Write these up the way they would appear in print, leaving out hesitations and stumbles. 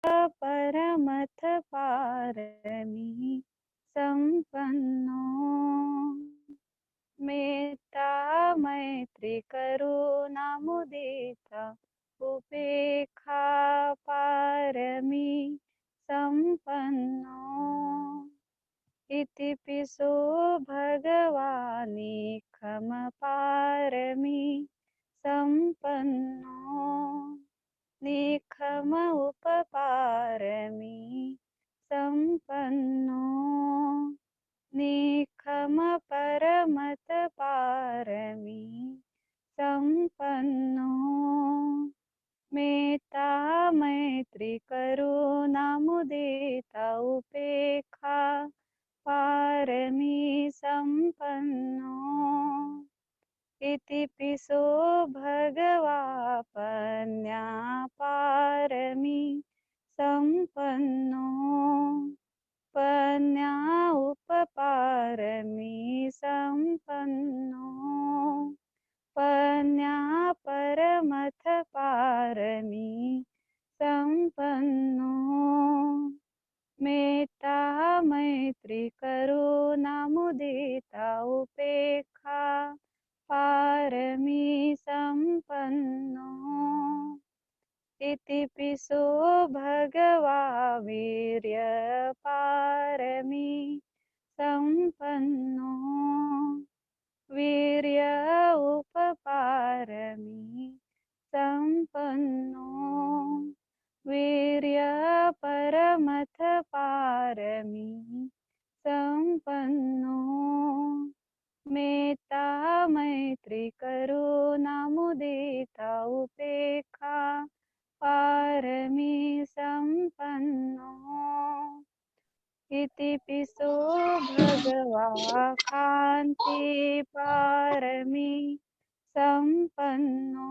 परमथ पारमी संपन्नो मेत्ता मैत्री करुणा मुदिता उपेक्षा पारमी संपन्नो इति पिसो भगवानी खम पारमी संपन्नो निखम उपपारमी संपन्नो निखम परमत पारमी संपन्नो मेत्ता मैत्री करुणा मुदिता उपेक्षा पारमी संपन्नो इति पिसो भगवापन्या पारमी संपन्नो पन्या उपपारमी संपन्नो पन्या परमथ पारमी संपन्नो मेत्ता मैत्री करुणा मुदिता उपेक्षा पारमी संपन्नो इति पिसो भगवा वीर्य पारमी संपन्नो वीर्य उपपारमी संपन्नो वीर्य परमथ पारमी संपन्नो मेत्ता मैत्री करुणा मुदिता उपेक्षा पारमी संपन्नो इति पिसो भगवा कान्ति पारमी संपन्नो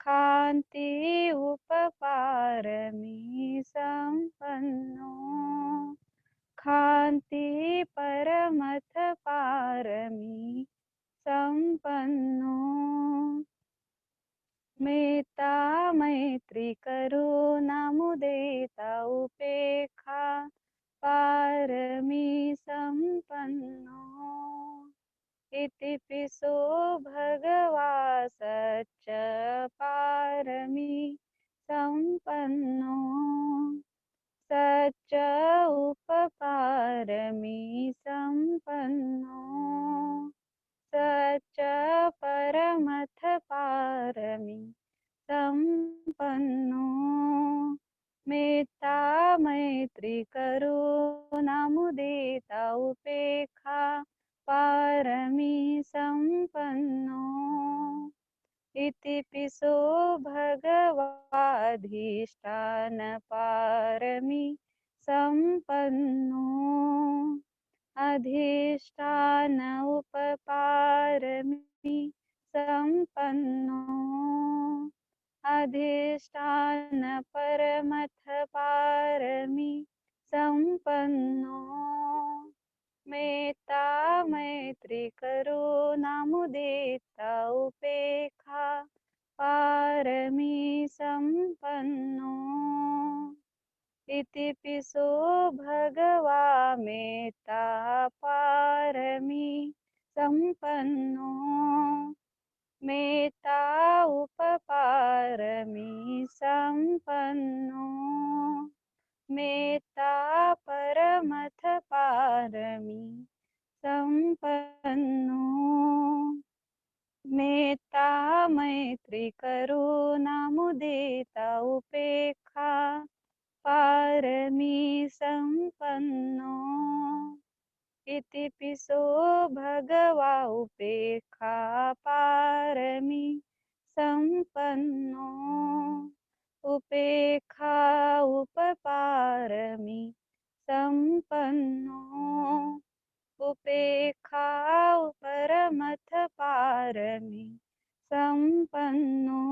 कान्ति उपपारमी संपन्नो कान्ति परमथ पारमी संपन्नो मेत्ता मैत्री करुणा मुदिता उपेक्षा पारमी संपन्नो इति पिसो भगवा सच्च पारमी संपन्नो सच्च उपपारमी संपन्नो सच्च परमथ पारमी संपन्नो मेत्ता मैत्री करुणा मुदिता उपेक्षा पारमी संपन्नो इति पिसो भगवाधिष्ठान पारमी संपन्नो अधिष्ठान उपपारमी संपन्नो अधिष्ठान परमथ पारमी संपन्नो मेत्ता मैत्री करुणा मुदिता उपेक्षा पारमी संपन्नो इति पिसो भगवा मेत्ता पारमी संपन्नो मेत्ता उपपारमी संपन्नो मेत्ता परमथ पारमी संपन्नो मेत्ता मैत्री करुणा मुदिता उपेक्षा पारमी संपन्नो इति पिसो भगवा उपेक्षा पारमी संपन्नो उपेक्षा उपपारमी संपन्नो उपेक्षा परमथ पारमी संपन्नो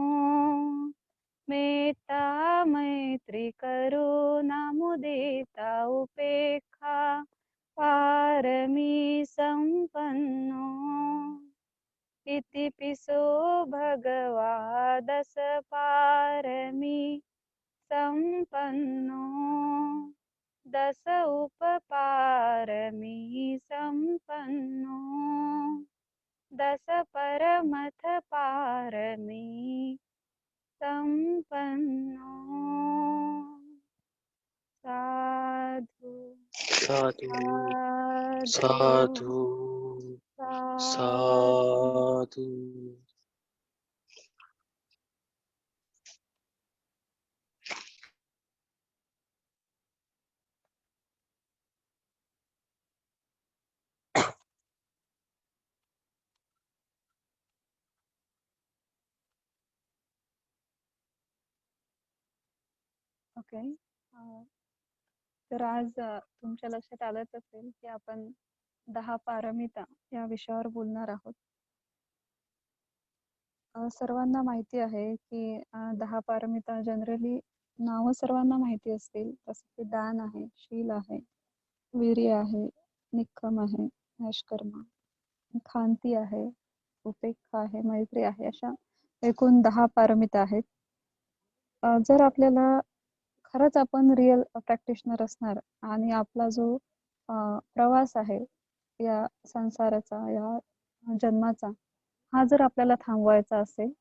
मेत्ता मैत्री करुणा मुदिता उपेक्षा पारमी संपन्नो इति पिसो भगवा दश पारमी संपन्नो दस उपपारमी संपन्नो दस परमथ पारमी संपन्नो साधु साधु साधु साधु साधु. ओके. तर आज तुमच्या लक्षात आलंच असेल की आपण 10 पारमिता या विषयावर बोलणार आहोत. सर्वांना माहिती आहे की 10 पारमिता जनरली नावं सर्वांना माहिती असतील, जसं की दान आहे, शील आहे, वीर्य आहे, निक्कम आहे, नैष्कर्म, खांती आहे, उपेक्षा आहे, मैत्री आहे, अशा एकूण 10 पारमिता आहेत. जर आपल्याला खरंच आपण रिअल प्रॅक्टिशनर असणार आणि आपला जो प्रवास आहे या संसाराचा, या जन्माचा, हा जर आपल्याला थांबवायचा असेल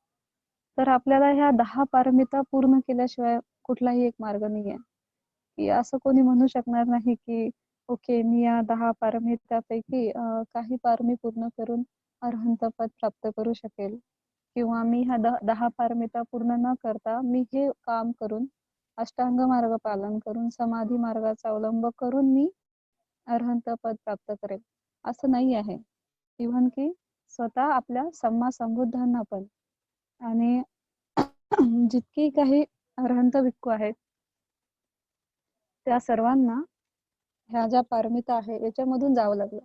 तर आपल्याला ह्या 10 पारमिता पूर्ण केल्याशिवाय कुठलाही एक मार्ग नाही आहे. की असं कोणी म्हणू शकणार नाही की ओके, मी या 10 पारमितापैकी काही पारमी पूर्ण करून अरहंत पद प्राप्त करू शकेल, किंवा मी ह्या 10 पारमिता पूर्ण न करता मी हे काम करून अष्टांग मार्ग पालन करून समाधी मार्गाचा अवलंब करून मी अरहंत पद प्राप्त करेल, असं नाही आहे. इव्हन की स्वतः आपल्या सम्मा संबुद्धांना पण आणि जितकी काही अरहंत भिक्खू आहेत त्या सर्वांना ह्या ज्या पारमिता आहे याच्यामधून जावं लागलं.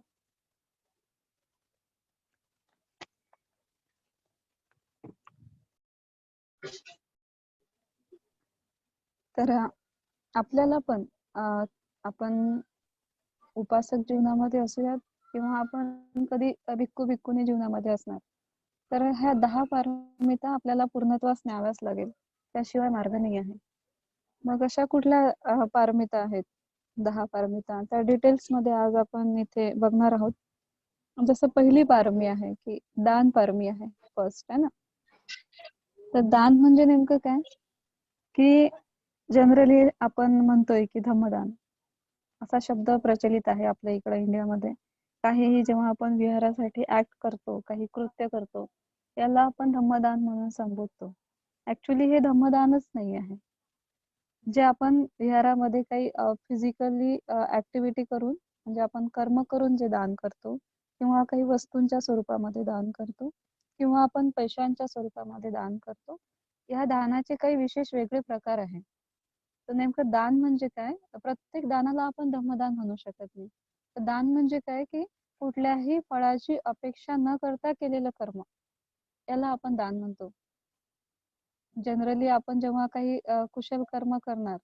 तर आपल्याला पण आपण उपासक जीवनामध्ये असूयात किंवा आपण कधी भिक्खू भिक्खुनी जीवनामध्ये असणार, तर ह्या 10 पारमिता आपल्याला पूर्णत्वास न्याव्याच लागेल, त्याशिवाय मार्ग नाही आहे. मग अशा कुठल्या पारमिता आहेत 10 पारमिता, त्या डिटेल्स मध्ये आज आपण इथे बघणार आहोत. जसं पहिली पारमी आहे की दान पारमी आहे, फर्स्ट आहे ना. तर दान म्हणजे नेमकं काय की जनरली आपण म्हणतोय की धम्मदान असा शब्द प्रचलित आहे आपल्या इकडे इंडियामध्ये. काहीही जेव्हा आपण विहारासाठी ऍक्ट करतो, काही कृत्य करतो, याला आपण धम्मदान म्हणून संबोधतो. ऍक्च्युली हे धम्मदानच नाही आहे. जे आपण विहारामध्ये काही फिजिकली ऍक्टिव्हिटी करून, म्हणजे आपण कर्म करून जे दान करतो, किंवा काही वस्तूंच्या स्वरूपामध्ये दान करतो, किंवा आपण पैशांच्या स्वरूपामध्ये दान करतो, या दानाचे काही विशेष वेगळे प्रकार आहेत. तर नेमकं दान म्हणजे काय? प्रत्येक दानाला आपण धम्मदान म्हणू शकत नाही. तर दान म्हणजे काय की कुठल्याही फळाची अपेक्षा न करता केलेलं कर्म, याला आपण दान म्हणतो. जनरली आपण जेव्हा काही कुशल कर्म करणार,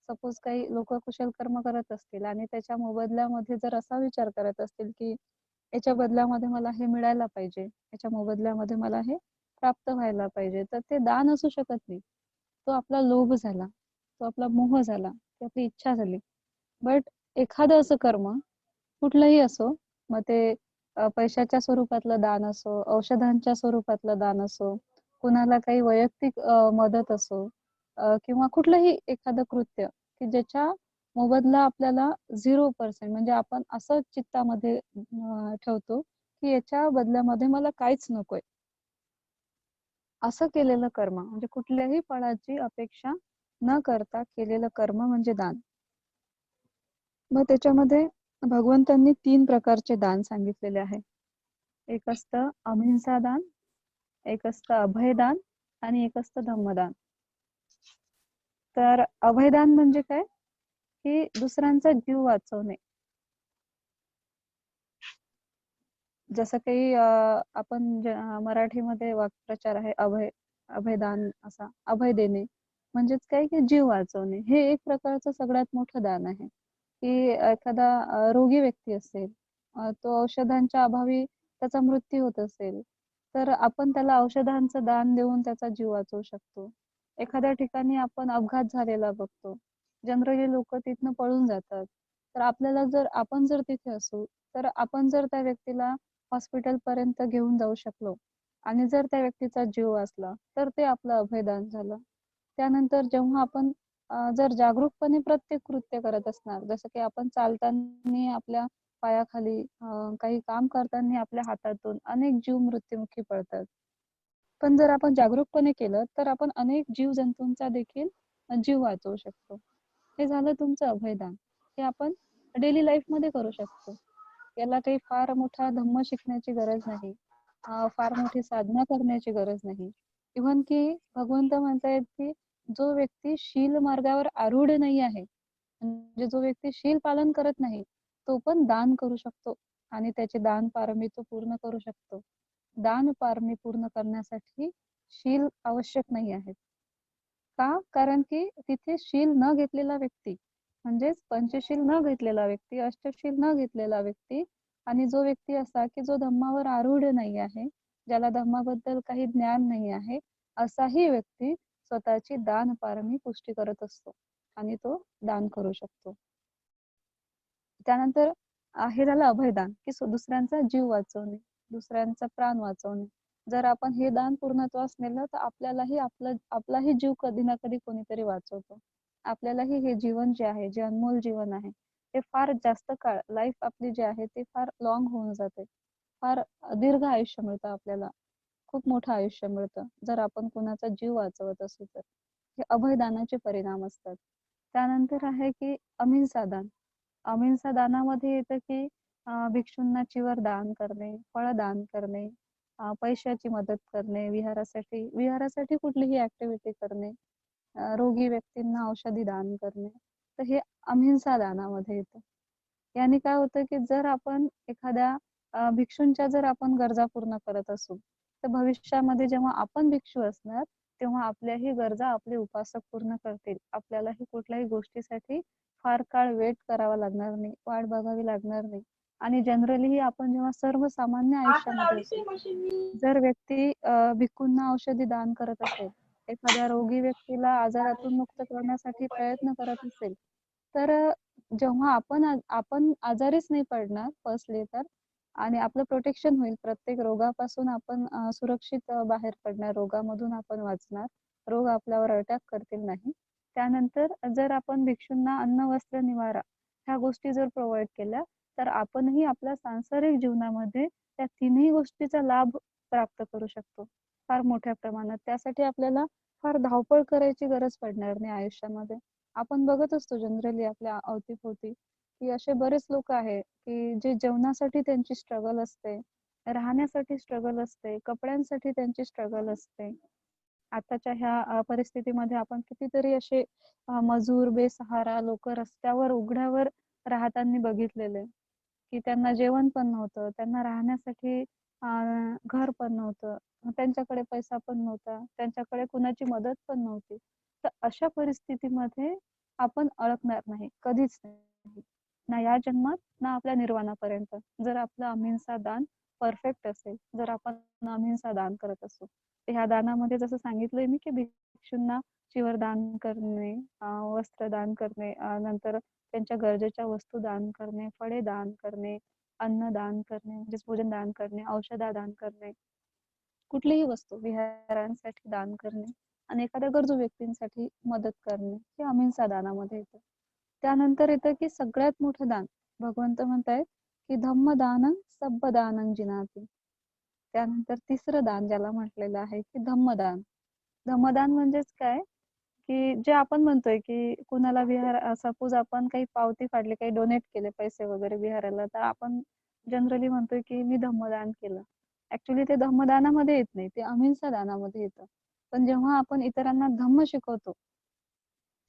सपोज काही लोक कुशल कर्म करत असतील आणि त्याच्या मोबदल्यामध्ये जर असा विचार करत असतील की याच्या बदल्यामध्ये मला हे मिळायला पाहिजे, याच्या मोबदल्यामध्ये मला हे प्राप्त व्हायला पाहिजे, तर ते दान असू शकत नाही. तो आपला लोभ झाला, तो आपला मोह झाला, ती आपली इच्छा झाली. बट एखादं असं कर्म कुठलंही असो, मग ते पैशाच्या स्वरूपातलं दान असो, औषधांच्या स्वरूपातलं दान असो, कुणाला काही वैयक्तिक मदत असो, किंवा कुठलंही एखादं कृत्य की ज्याच्या मोबदला आपल्याला 0%, म्हणजे आपण असं चित्तामध्ये ठेवतो की याच्या बदल्यामध्ये मला काहीच नकोय, असं केलेलं कर्म म्हणजे कुठल्याही फळाची अपेक्षा न करता केलेलं कर्म म्हणजे दान. मग त्याच्यामध्ये भगवंतांनी 3 प्रकारचे दान सांगितलेले आहे. एक असतं अहिंसा दान, एक असतं अभयदान आणि एक असतं धम्मदान. तर अभयदान म्हणजे काय की दुसऱ्यांचा जीव वाचवणे. जसं काही आपण मराठीमध्ये वाक्प्रचार आहे अभयदान, असा अभय देणे म्हणजेच काय की जीव वाचवणे. हे एक प्रकारचं सगळ्यात मोठं दान आहे. की एखादा रोगी व्यक्ती असेल, तो औषधांच्या अभावी त्याचा मृत्यू होत असेल, तर आपण त्याला औषधांचं दान देऊन त्याचा जीव वाचवू शकतो. एखाद्या ठिकाणी आपण अपघात झालेला बघतो. जनरली लोक तिथनं पळून जातात. तर आपल्याला जर आपण जर तिथे असू, तर आपण जर त्या व्यक्तीला हॉस्पिटल पर्यंत घेऊन जाऊ शकलो आणि जर त्या व्यक्तीचा जीव वाचला, तर ते आपलं अभयदान झालं. त्यानंतर जेव्हा आपण जर जागरूकपणे प्रत्येक कृत्य करत असणार, जसं की आपण चालताना आपल्या पायाखाली, काही काम करताना आपल्या हातातून अनेक जीव मृत्युमुखी पडतात. पण जर आपण जागरूकपणे केलं, तर आपण अनेक जीवजंतूंचा देखील जीव वाचवू शकतो. हे झालं तुमचं अभयदान. हे आपण डेली लाईफमध्ये करू शकतो. याला काही फार मोठा धम्म शिकण्याची गरज नाही. फार मोठी साधना करण्याची गरज नाही. इव्हन की भगवंत म्हणतायत की जो व्यक्ती शील मार्गावर आरूढ नाही आहे, म्हणजे जो व्यक्ती शील पालन करत नाही, तो पण दान करू शकतो आणि त्याची दान पारमी तो पूर्ण करू शकतो. दान पारमी पूर्ण करण्यासाठी शील आवश्यक नाही आहे. का? कारण की तिथे शील न घेतलेला व्यक्ती, म्हणजेच पंचशील न घेतलेला व्यक्ती, अष्टशील न घेतलेला व्यक्ती आणि जो व्यक्ती असा की जो धम्मावर आरूढ नाही आहे, ज्याला धम्माबद्दल काही ज्ञान नाही आहे, असाही व्यक्ती स्वतःची दान पारमी पुष्टी करत असतो आणि तो दान करू शकतो. त्यानंतर हे झालं अभयदान, की दुसऱ्यांचा जीव वाचवणे, दुसऱ्यांचा प्राण वाचवणे. जर आपण हे दान पूर्णत्वास नेलं, तर आपलाही जीव कधी ना कधी कोणीतरी वाचवतो. आपल्यालाही हे जीवन जे आहे, जे अनमोल जीवन आहे, ते फार जास्त काळ, लाईफ आपली जी आहे ते फार लॉंग होऊन जाते. फार दीर्घ आयुष्य मिळतं आपल्याला, खूप मोठं आयुष्य मिळतं जर आपण कुणाचा जीव वाचवत असू तर. हे अभयदानाचे परिणाम असतात. त्यानंतर आहे की अहिंसा दान. अहिंसा दानामध्ये येतं की भिक्षूंना चिवर दान करणे, फळ दान करणे, पैशाची मदत करणे, विहारासाठी कुठलीही ऍक्टिव्हिटी करणे, रोगी व्यक्तींना औषधी दान करणे. तर हे अहिंसा दानामध्ये येतं. याने काय होतं की जर आपण एखाद्या भिक्षूंच्या जर आपण गरजा पूर्ण करत असू, तर भविष्यामध्ये जेव्हा आपण भिक्षू असणार, तेव्हा आपल्याही गरजा आपले उपासक पूर्ण करतील. आपल्यालाही कुठल्याही गोष्टीसाठी फार काळ वेट करावा लागणार नाही, वाट बघावी लागणार नाही. आणि जनरली आपण जेव्हा सर्वसामान्य आयुष्यामध्ये असू, जर व्यक्ती भिक्खूंना औषधी दान करत असेल, एखाद्या रोगी व्यक्तीला आजारातून मुक्त करण्यासाठी प्रयत्न करत असेल, तर जेव्हा आपण आजारीच नाही पडणार फर्स्टली तर, आणि आपलं प्रोटेक्शन होईल, प्रत्येक रोगापासून आपण सुरक्षित बाहेर पडणार, रोगामधून आपण वाचणार, रोग आपल्यावर अटॅक करतील नाही. त्यानंतर जर आपण भिक्षूंना अन्न, वस्त्र, निवारा ह्या गोष्टी जर प्रोव्हाइड केल्या, तर आपणही आपल्या सांसारिक जीवनामध्ये त्या तिन्ही गोष्टीचा लाभ प्राप्त करू शकतो फार मोठ्या प्रमाणात. त्यासाठी आपल्याला फार धावपळ करायची गरज पडणार नाही आयुष्यामध्ये. आपण बघत असतो जनरली आपल्या अवतीभोवती की असे बरेच लोक आहे की जे जेवणासाठी त्यांची स्ट्रगल असते, राहण्यासाठी स्ट्रगल असते, कपड्यांसाठी त्यांची स्ट्रगल असते. आताच्या ह्या परिस्थितीमध्ये आपण कितीतरी असे मजूर, बेसहारा लोक रस्त्यावर, उघड्यावर राहताना बघितलेले, की त्यांना जेवण पण नव्हतं, त्यांना राहण्यासाठी घर पण नव्हतं, त्यांच्याकडे पैसा पण नव्हता, त्यांच्याकडे कुणाची मदत पण नव्हती. तर अशा परिस्थितीमध्ये आपण अडकणार नाही, कधीच नाही, ना या जन्मात ना आपल्या निर्वाणापर्यंत, जर आपलं अहिंसा दान परफेक्ट असेल, जर आपण अहिंसा दान करत असू. ह्या दानामध्ये जसं सांगितलंय मी की भिक्षूंना चिवर दान करणे, वस्त्र दान करणे, नंतर त्यांच्या गरजेच्या वस्तू दान करणे, फळे दान करणे, अन्न दान करणे म्हणजेच भोजन दान करणे, औषध दान करणे, कुठलीही वस्तू विहारांसाठी दान करणे आणि एखाद्या गरजू व्यक्तींसाठी मदत करणे, हे अहिंसा दानामध्ये येतं. त्यानंतर येतं की सगळ्यात मोठं दान, भगवंत म्हणतायत की धम्मदानं सब्बदानं जिनाती. त्यानंतर तिसरं दान ज्याला म्हटलेलं आहे की धम्मदान. धम्मदान म्हणजेच काय, की जे आपण म्हणतोय की कुणाला विहार, सपोज आपण काही पावती काढली, काही डोनेट केले पैसे वगैरे विहाराला, तर आपण जनरली म्हणतोय की मी धम्मदान केलं. ऍक्च्युली ते धम्मदानामध्ये येत नाही, ते अहिंसा दानामध्ये येतं. पण जेव्हा आपण इतरांना धम्म शिकवतो,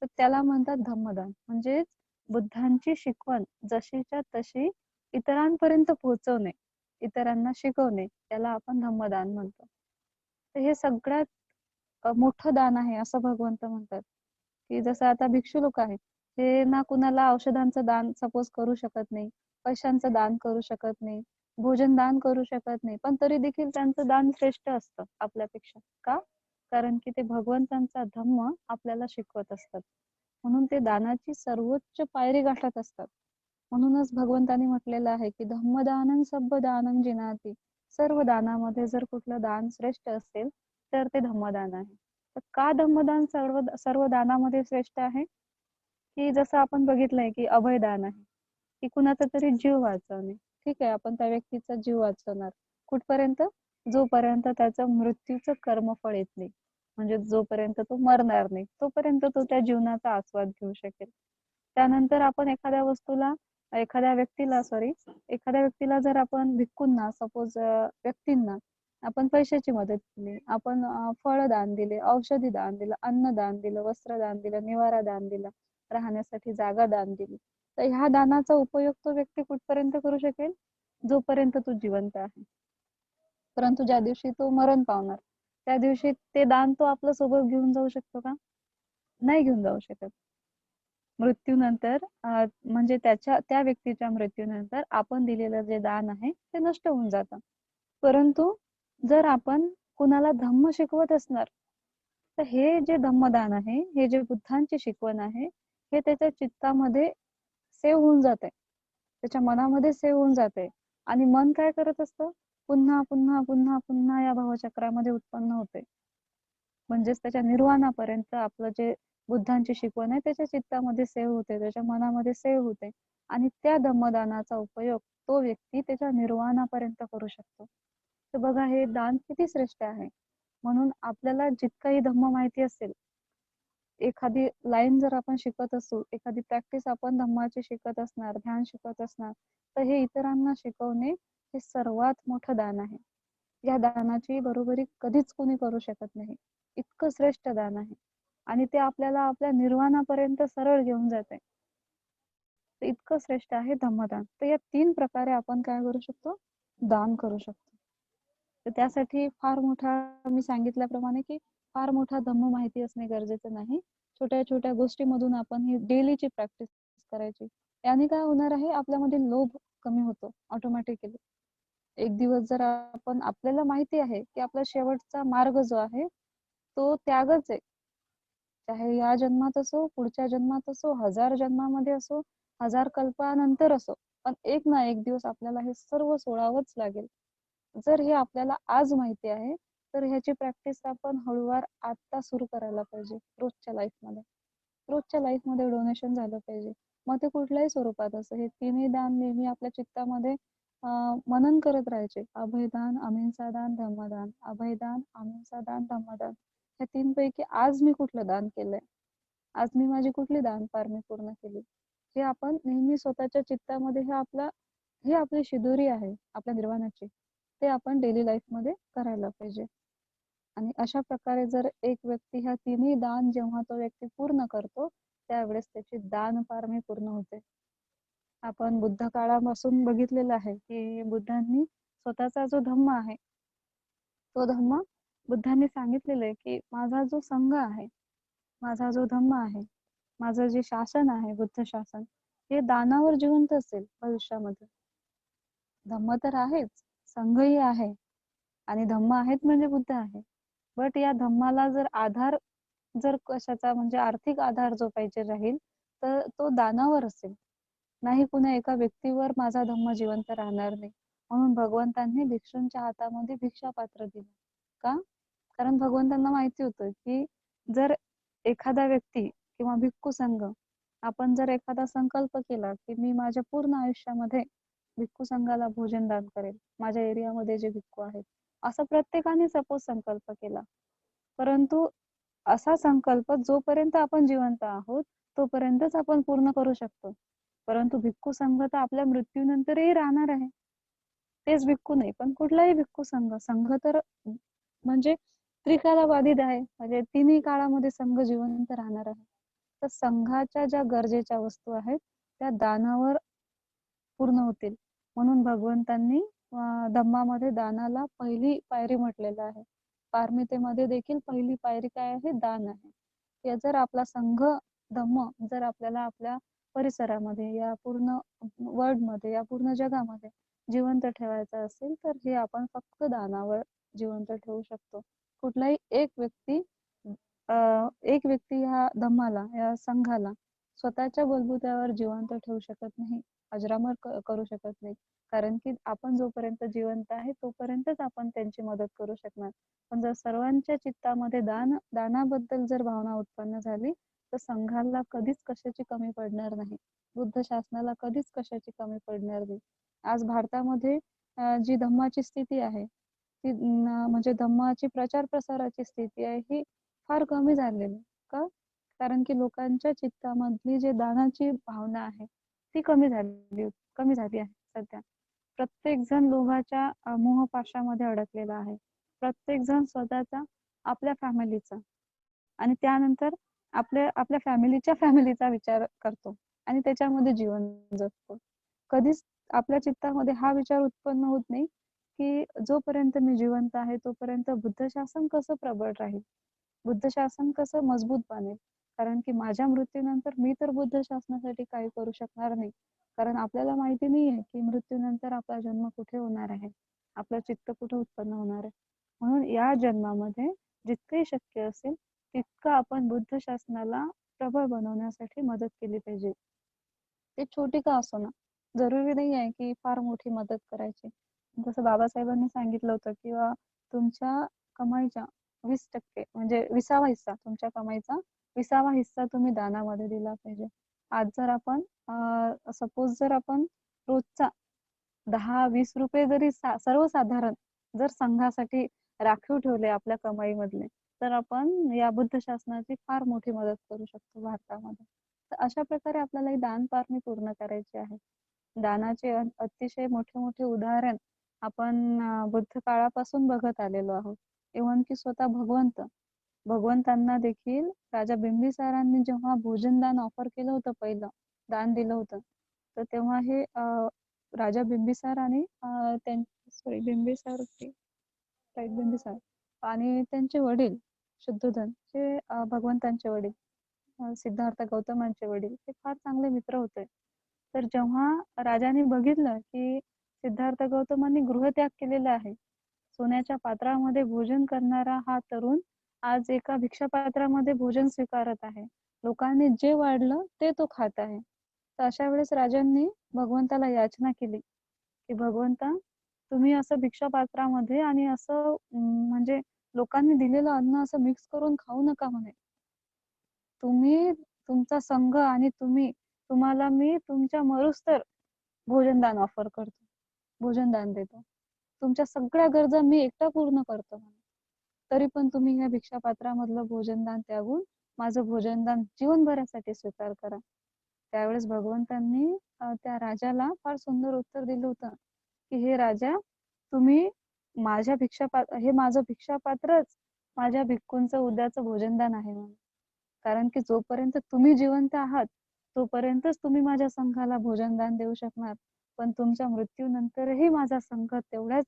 तर त्याला म्हणतात धम्मदान. म्हणजेच बुद्धांची शिकवण जशीच्या तशी इतरांपर्यंत पोहोचवणे, इतरांना शिकवणे, त्याला आपण धम्मदान म्हणतो. तर हे सगळ्यात मोठं दान आहे असं भगवंत म्हणतात. की जसं आता भिक्षू लोक आहेत, ते ना कुणाला औषधांचं दान सपोज करू शकत नाही, पैशांचं दान करू शकत नाही, भोजन दान करू शकत नाही, पण तरी देखील त्यांचं दान श्रेष्ठ असतं आपल्यापेक्षा. का? कारण की ते भगवंतांचा धम्म आपल्याला शिकवत असतात. म्हणून ते दानाची सर्वोच्च पायरी गाठत असतात. म्हणूनच भगवंतांनी म्हटलेलं आहे की धम्मदानं सब्बदानं जिनाती. सर्व दानामध्ये जर कुठलं दान श्रेष्ठ असेल तर ते धम्मदान आहे. तर का धम्मदान सर्व सर्व दानामध्ये श्रेष्ठ आहे? की जसं आपण बघितलंय की अभयदान आहे, की कुणाचा तरी जीव वाचवणे. ठीक आहे, आपण त्या व्यक्तीचा जीव वाचवणार कुठपर्यंत? जोपर्यंत त्याचं मृत्यूचं कर्मफळ येत नाही, म्हणजे जोपर्यंत तो मरणार नाही तोपर्यंत तो त्या जीवनाचा आस्वाद घेऊ शकेल. त्यानंतर आपण एखाद्या व्यक्तीला जर आपण भिक्खूंना सपोज व्यक्तींना आपण पैशाची मदत केली, आपण फळ दान दिले, औषधी दान दिलं, अन्न दान दिलं, वस्त्र दान दिलं, निवारा दान दिला, राहण्यासाठी जागा दान दिली, तर ह्या दानाचा उपयोग तो व्यक्ती कुठपर्यंत करू शकेल? जोपर्यंत तो जिवंत आहे. परंतु ज्या दिवशी तो मरण पावणार त्या दिवशी ते दान तो आपल्या सोबत घेऊन जाऊ शकतो का? नाही घेऊन जाऊ शकत. मृत्यूनंतर म्हणजे त्या व्यक्तीच्या मृत्यूनंतर आपण दिलेलं जे दान आहे ते नष्ट होऊन जातं. परंतु जर आपण कुणाला धम्म शिकवत असणार तर हे जे धम्मदान आहे, हे जे बुद्धांची शिकवण आहे, हे त्याच्या चित्तामध्ये सेव्ह होऊन जाते, त्याच्या मनामध्ये सेव्ह होऊन जाते. आणि मन काय करत असतं? पुन्हा पुन्हा पुन्हा पुन्हा या भावचक्रामध्ये उत्पन्न होते. म्हणजेच त्याच्या निर्वाणापर्यंत आपलं जे बुद्धांची शिकवण आहे त्याच्या चित्तामध्ये सेव्ह होते, त्याच्या मनामध्ये सेव्ह होते. आणि त्या धम्मदानाचा उपयोग तो व्यक्ती त्याच्या निर्वाणापर्यंत करू शकतो. तर बघा हे दान किती श्रेष्ठ आहे. म्हणून आपल्याला जितकाही धम्म माहिती असेल, एखादी लाईन जर आपण शिकत असू, एखादी प्रॅक्टिस आपण धम्माची शिकत असणार, ध्यान शिकत असणार, तर हे इतरांना शिकवणे हे सर्वात मोठं दान आहे. या दानाची बरोबरी कधीच कोणी करू शकत नाही. इतकं श्रेष्ठ दान आहे आणि ते आपल्याला आपल्या निर्वाणापर्यंत सरळ घेऊन जाते. इतकं श्रेष्ठ आहे धम्मदान. तर या 3 प्रकारे आपण काय करू शकतो? दान करू शकतो. तर त्यासाठी मी सांगितल्याप्रमाणे की फार मोठा धम्म माहिती असणे गरजेचं नाही. छोट्या छोट्या गोष्टीमधून आपण ही डेलीची प्रॅक्टिस करायची. याने काय होणार आहे? आपल्यामध्ये लोभ कमी होतो ऑटोमॅटिकली. एक दिवस जर आपल्याला माहिती आहे की आपला शेवटचा मार्ग जो आहे तो त्यागच आहे. चाहे या जन्मात असो, पुढच्या जन्मात असो, 1000 जन्मामध्ये असो, 1000 कल्पानंतर असो, पण एक ना एक दिवस आपल्याला हे सर्व सोडावंच लागेल. जर हे आपल्याला आज माहिती आहे तर ह्याची प्रॅक्टिस आपण हळूवार आता सुरू करायला पाहिजे. रोजच्या लाईफमध्ये डोनेशन झालं पाहिजे. मग ते कुठल्याही स्वरूपात असं. हे तिन्ही दान नेहमी आपल्या चित्तामध्ये मनन करत राहायचे. अभयदान, अहिंसा दान, धम्मदान. अभयदान, अहिंसा दान, धम्मदान. ह्या 3 पैकी आज मी कुठलं दान केलंय? आज मी माझी कुठली दान पारमी पूर्ण केली? हे आपण नेहमी स्वतःच्या चित्तामध्ये ही आपली शिदोरी आहे आपल्या निर्वाणाची. ते आपण डेली लाईफमध्ये करायला पाहिजे. आणि अशा प्रकारे जर एक व्यक्ती ह्या तिन्ही दान जेव्हा तो व्यक्ती पूर्ण करतो त्यावेळेस त्याची दान पारमी पूर्ण होते. आपण बुद्ध काळापासून बघितलेलं आहे की बुद्धांनी स्वतःचा जो धम्म आहे तो धम्म बुद्धांनी सांगितलेलं आहे की माझा जो संघ आहे, माझा जो धम्म आहे, माझं जे शासन आहे बुद्ध शासन, हे दानावर जिवंत असेल भविष्यामध्ये. धम्म तर आहेच, संघही आहे आणि धम्म आहेत म्हणजे बुद्ध आहे. बट या धम्माला जर कशाचा म्हणजे आर्थिक आधार जो पाहिजे राहील तर तो दानावर असेल. नाही कुणा एका व्यक्तीवर माझा धम्म जिवंत राहणार नाही. म्हणून भगवंतांनी भिक्षूंच्या हातामध्ये भिक्षा पात्र दिलं. का? कारण भगवंतांना माहिती होतं की जर एखादा व्यक्ती किंवा भिक्खू संघ आपण जर एखादा संकल्प केला की मी माझ्या पूर्ण आयुष्यामध्ये भिक्खू संघाला भोजन दान करेल, माझ्या एरियामध्ये जे भिक्खू आहेत, असा प्रत्येकाने सपोज संकल्प केला. परंतु असा संकल्प जोपर्यंत आपण जिवंत आहोत तोपर्यंतच आपण पूर्ण करू शकतो. परंतु भिक्खू संघ तर आपल्या मृत्यूनंतरही राहणार आहे. तेच भिक्खू नाही पण कुठलाही भिक्खू संघ तर म्हणजे त्रिकाला बाधित आहे, म्हणजे तिन्ही काळामध्ये संघ जिवंत राहणार आहे. तर संघाच्या ज्या गरजेच्या वस्तू आहेत त्या दानावर पूर्ण होतील. म्हणून भगवंतांनी धम्मामध्ये दानाला पहिली पायरी म्हटलेलं आहे. पारमितेमध्ये देखील पहिली पायरी काय आहे? दान आहे. हे जर आपला संघ धम्म जर आपल्याला आपल्या परिसरामध्ये, या पूर्ण वर्ल्डमध्ये, या पूर्ण जगामध्ये जिवंत ठेवायचं असेल तर हे आपण फक्त दानावर जिवंत ठेवू शकतो. कुठलाही एक व्यक्ती एक व्यक्ती ह्या धम्माला, या संघाला स्वतःच्या बलबुत्यावर जिवंत ठेवू शकत नाही, अजरामर करू शकत नाही. कारण की आपण जोपर्यंत जिवंत आहे तोपर्यंतच आपण त्यांची मदत करू शकणार. पण जर सर्वांच्या चित्तामध्ये दानाबद्दल जर भावना उत्पन्न झाली तर संघाला कधीच कशाची कमी पडणार नाही. बुद्ध शासनाला कधीच कशाची कमी पडणार नाही. आज भारतामध्ये जी धम्माची स्थिती आहे ती म्हणजे धम्माची प्रचार प्रसाराची स्थिती आहे ही फार कमी झालेली. का? कारण की लोकांच्या चित्तामधली जी दानाची भावना आहे ती कमी झाली आहे सध्या. प्रत्येक जण लोभाच्या मोहपाशामध्ये अडकलेला आहे. प्रत्येक जण स्वतःचा, आपल्या फॅमिलीचा आणि त्यानंतर आपल्या फॅमिलीचा विचार करतो आणि त्याच्यामध्ये जीवन जगतो. कधीच आपल्या चित्तामध्ये हा विचार उत्पन्न होत नाही की जोपर्यंत मी जिवंत आहे तोपर्यंत बुद्ध शासन कसं प्रबळ राहील, बुद्ध शासन कसं मजबूत बनेल. कारण की माझ्या मृत्यूनंतर मी तर बुद्ध शासनासाठी काही करू शकणार नाही. कारण आपल्याला माहिती नाहीये की मृत्यूनंतर आपला जन्म कुठे होणार आहे, आपलं चित्त कुठे उत्पन्न होणार आहे. म्हणून या जन्मामध्ये जितके शक्य असेल तितकं आपण बुद्ध शासनाला प्रबळ बनवण्यासाठी मदत केली पाहिजे. ते छोटी का असो ना, जरुरी नाही आहे की फार मोठी मदत करायची. जसं बाबासाहेबांनी सांगितलं होतं किंवा तुमच्या कमाईच्या 20% म्हणजे 20वा हिस्सा, तुमच्या कमाईचा 20वा हिस्सा तुम्ही दानामध्ये दिला पाहिजे. आज जर आपण सपोज जर आपण रोजचा 10-20 रुपये जरी सर्वसाधारण जर संघासाठी राखीव ठेवले आपल्या कमाईमधले तर आपण या बुद्ध शासनाची फार मोठी मदत करू शकतो भारतामध्ये. तर अशा प्रकारे आपल्याला ही दान पारणी पूर्ण करायची आहे. दानाचे अतिशय मोठे मोठे उदाहरण आपण बुद्ध काळापासून बघत आलेलो आहोत. इव्हन की स्वतः भगवंतांना देखील राजा बिंबिसारांनी जेव्हा भोजनदान ऑफर केलं होतं, पहिलं दान दिलं होतं, तर तेव्हा हे राजा बिंबिसार आणि बिंबिसार आणि त्यांचे वडील शुद्धोधन हे भगवंतांचे वडील, सिद्धार्थ गौतमांचे वडील हे फार चांगले मित्र होते. तर जेव्हा राजाने बघितलं की सिद्धार्थ गौतमांनी गृहत्याग केलेला आहे, सोन्याच्या पात्रामध्ये भोजन करणारा हा तरुण आज एका भिक्षापात्रामध्ये भोजन स्वीकारत आहे, लोकांनी जे वाढलं ते तो खात आहे. तर अशा वेळेस राजांनी भगवंताला याचना केली की भगवंता, तुम्ही असं भिक्षापात्रामध्ये आणि असं म्हणजे लोकांनी दिलेलं अन्न असं मिक्स करून खाऊ नका म्हणे. तुम्ही, तुमचा संघ आणि तुम्हाला मी तुमच्या मरुस्तर भोजनदान ऑफर करतो, भोजनदान देतो. तुमच्या सगळ्या गरजा मी एकटा पूर्ण करतो म्हणे. तरी पण तुम्ही या भिक्षापात्रामधलं भोजनदान त्यागून माझं भोजनदान जीवनभरासाठी स्वीकार करा. त्यावेळेस भगवंतांनी त्या राजाला फार सुंदर उत्तर दिलं होतं की हे राजा, तुम्ही हे माझं भिक्षापात्रच माझ्या भिक्खूंचं उद्याचं भोजनदान आहे म्हणून. कारण की जोपर्यंत तुम्ही जिवंत आहात तोपर्यंतच तुम्ही माझ्या संघाला भोजनदान देऊ शकणार. पण तुमच्या मृत्यूनंतरही माझा संघ तेवढ्याच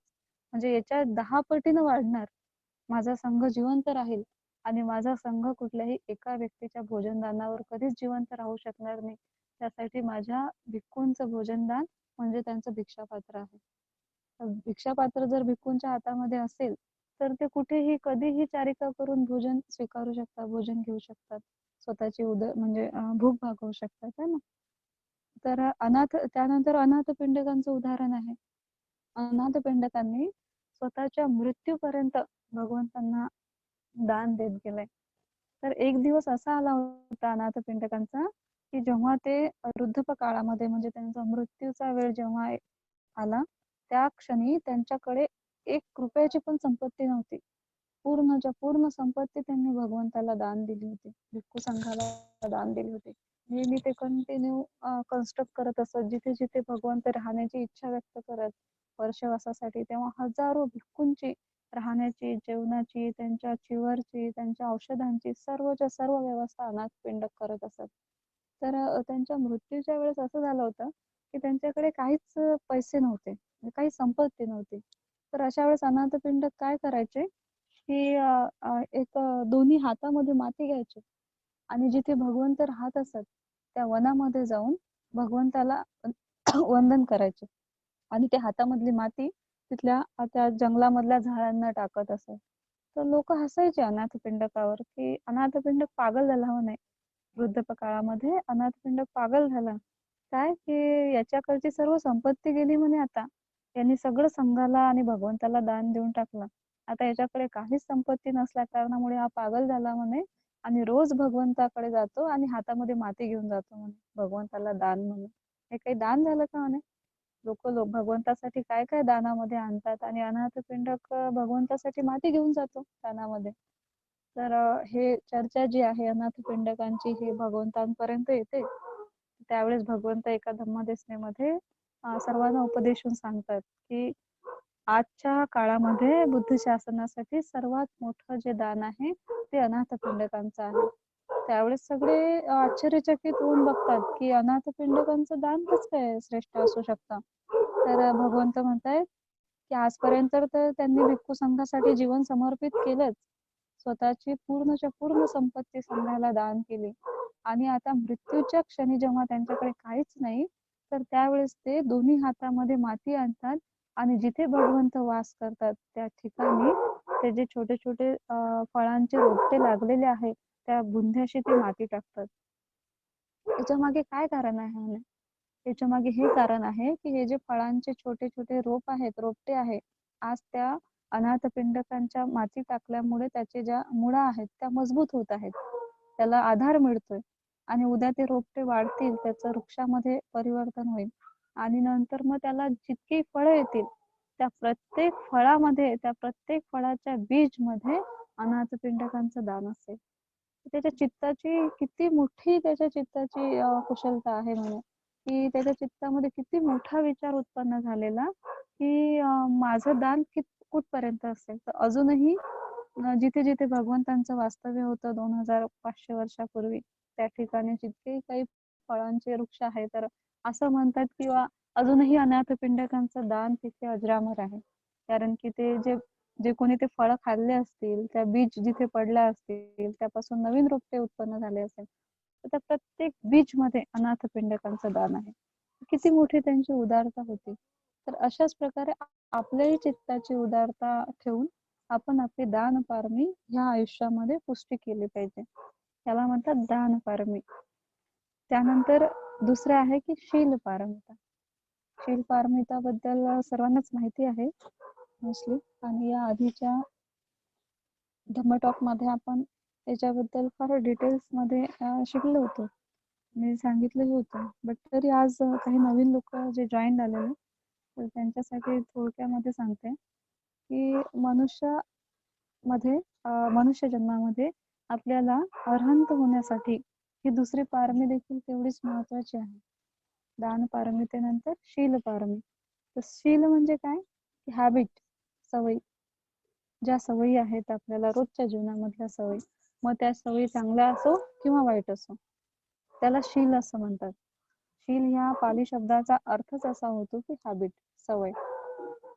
म्हणजे याच्या 10 पटीनं वाढणार. माझा संघ जिवंत राहील आणि माझा संघ कुठल्याही एका व्यक्तीच्या भोजनदानावर कधीच जिवंत राहू शकणार नाही. त्यासाठी माझ्या भिक्खूंचं भोजनदान म्हणजे त्यांचं भिक्षापात्र आहे. भिक्षापात्र जर भिक्खूंच्या हातामध्ये असेल तर ते कुठेही कधीही चारिका करून भोजन स्वीकारू शकतात, भोजन घेऊ शकतात, स्वतःची म्हणजे भूक भागवू शकतात, है ना. तर त्यानंतर अनाथ पिंडकांचं उदाहरण आहे. अनाथ पिंडकांनी स्वतःच्या मृत्यूपर्यंत भगवंतांना दान देत गेले. तर एक दिवस असा आला होता अनाथ पिंडकांचा की जेव्हा ते वृद्धपकाळामध्ये म्हणजे त्यांचा मृत्यूचा वेळ जेव्हा आला त्या क्षणी त्यांच्याकडे 1 रुपयाची पण संपत्ती नव्हती. पूर्णच्या पूर्ण संपत्ती त्यांनी भगवंताला दान दिली होती, भिक्खू संघाला दान दिली होती. नेहमी ते कंटिन्यू कन्स्ट्रक्ट करत असत, जिथे जिथे भगवंत राहण्याची इच्छा व्यक्त करत वर्षवासासाठी, तेव्हा हजारो भिक्खूंची राहण्याची, जेवणाची, त्यांच्या चिवरची, त्यांच्या औषधांची सर्वच्या सर्व व्यवस्था अनाथ पिंडक करत असत. तर त्यांच्या मृत्यूच्या वेळेस असं झालं होतं की त्यांच्याकडे काहीच पैसे नव्हते, काही संपत्ती नव्हती. तर अशा वेळेस अनाथ पिंडक काय करायचे की एक दोन्ही हातामध्ये माती घ्यायचे आणि जिथे भगवंत राहत असत त्या वनामध्ये जाऊन भगवंताला वंदन करायचे आणि ते हातामधली माती तिथल्या त्या जंगलामधल्या झाडांना टाकत असत. तर लोक हसायचे अनाथपिंडकावर की अनाथपिंडक पागल झाला म्हणे. वृद्धकाळामध्ये अनाथपिंडक पागल झाला. काय की याच्याकडची सर्व संपत्ती गेली म्हणे आता. यांनी सगळं संघाला आणि भगवंताला दान देऊन टाकलं. आता याच्याकडे काहीच संपत्ती नसल्या कारणामुळे हा पागल झाला म्हणे आणि रोज भगवंताकडे जातो आणि हातामध्ये माती घेऊन जातो म्हणे भगवंताला दान म्हणून. हे काही दान झालं का म्हणे? लोक भगवंतासाठी काय काय दानामध्ये आणतात आणि अनाथपिंडक भगवंतासाठी माती घेऊन जातो दानामध्ये. तर हे चर्चा जी आहे अनाथपिंडकांची हे भगवंतांपर्यंत येते. त्यावेळेस भगवंत एका धम्मदेशनेमध्ये सर्वांना उपदेशून सांगतात की आजच्या काळामध्ये बुद्ध शासनासाठी सर्वात मोठं जे दान आहे ते अनाथपिंडकांचं आहे. त्यावेळेस सगळे आश्चर्यचकित होऊन बघतात की अनाथपिंडकांचं दान कसं काय श्रेष्ठ असू शकतं. तर भगवंत म्हणतायत की आजपर्यंत तर त्यांनी भिक्खू संघासाठी जीवन समर्पित केलंच. स्वतःची पूर्णच्या पूर्ण संपत्ती संघाला दान केली आणि आता मृत्यूच्या क्षणी जेव्हा त्यांच्याकडे काहीच नाही तर त्यावेळेस ते दोन्ही हातामध्ये माती आणतात आणि जिथे भगवंत वास करतात त्या ठिकाणी ते जे छोटे छोटे फळांचे रोपटे लागलेले आहे त्या बुंध्याशी ते माती टाकतात. याच्या मागे काय कारण आहे म्हणे? याच्या मागे हे कारण आहे की हे जे फळांचे छोटे छोटे रोपटे आहे आज त्या अनाथपिंडकांच्या माती टाकल्यामुळे त्याचे ज्या मुळा आहेत त्या मजबूत होत आहेत. त्याला आधार मिळतोय आणि उद्या ते रोपटे वाढतील त्याचं वृक्षामध्ये परिवर्तन होईल आणि नंतर मग त्याला जितकी फळं येतील त्या प्रत्येक फळामध्ये त्या प्रत्येक फळाच्या बीज मध्ये अनाथपिंडकांचं दान असेल. त्याच्या चित्ताची किती मोठी त्याच्या चित्ताची कुशलता आहे म्हणे की त्याच्या चित्तामध्ये किती मोठा विचार उत्पन्न झालेला की माझं दान कुठपर्यंत असेल. तर अजूनही जिथे जिथे भगवंतांचं वास्तव्य होतं 2500 वर्षापूर्वी त्या ठिकाणी जितके काही फळांचे वृक्ष आहे तर असं म्हणतात किंवा अजूनही अनाथपिंडकांचं दान तिथे अजरामर आहे. कारण की ते जे जे कोणी ते फळं खाल्ले असतील त्या बीज जिथे पडल्या असतील त्यापासून नवीन रोपटे उत्पन्न झाले असेल तर त्या प्रत्येक बीज मध्ये अनाथपिंडकांचं दान आहे. किती मोठी त्यांची उदारता होती. तर अशाच प्रकारे आपल्याही चित्ताची उदारता ठेवून आपण आपली दान पारमी ह्या आयुष्यामध्ये पुष्टी केली पाहिजे. त्याला म्हणतात दान पारमी. त्यानंतर दुसरं आहे की शील पारमिता. शील पारमिता बद्दल सर्वांनाच माहिती आहे मोस्टली आणि या आधीच्या धम्मटॉक मध्ये आपण त्याच्याबद्दल फार डिटेल्स मध्ये शिकलो होतो. मी सांगितलं होतं बट तरी आज काही नवीन लोक जे जॉईन झालेले तर त्यांच्यासाठी थोडक्यामध्ये सांगते की मनुष्य जन्मामध्ये आपल्याला अरहंत होण्यासाठी ही दुसरी पारमी देखील तेवढीच महत्वाची आहे. दान पारमितेनंतर शील पारमी. तर शील म्हणजे काय? हॅबिट, सवयी. ज्या सवयी आहेत आपल्याला रोजच्या जीवनामधल्या सवयी मग त्या सवयी चांगल्या असो किंवा वाईट असो त्याला शील असं म्हणतात. शील ह्या पाली शब्दाचा अर्थच असा होतो की हॅबिट, सवय.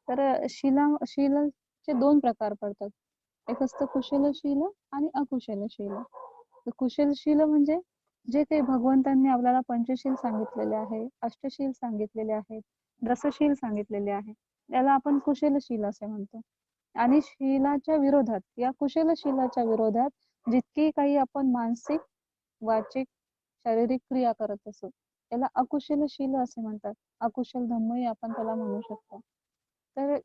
तर शीलाचे दोन प्रकार पडतात. एक असतं कुशलशील आणि अकुशलशील. तर कुशलशील म्हणजे जे काही भगवंतांनी आपल्याला पंचशील सांगितलेले आहे, अष्टशील सांगितलेले आहेत, रसशील सांगितलेले आहे त्याला आपण कुशलशील असे म्हणतो. आणि शीलाच्या विरोधात या कुशलशीलाच्या विरोधात जितकी काही आपण मानसिक, वाचिक, शारीरिक क्रिया करत असो त्याला अकुशलशील असे म्हणतात. अकुशल धम्मही आपण त्याला म्हणू शकतो. तर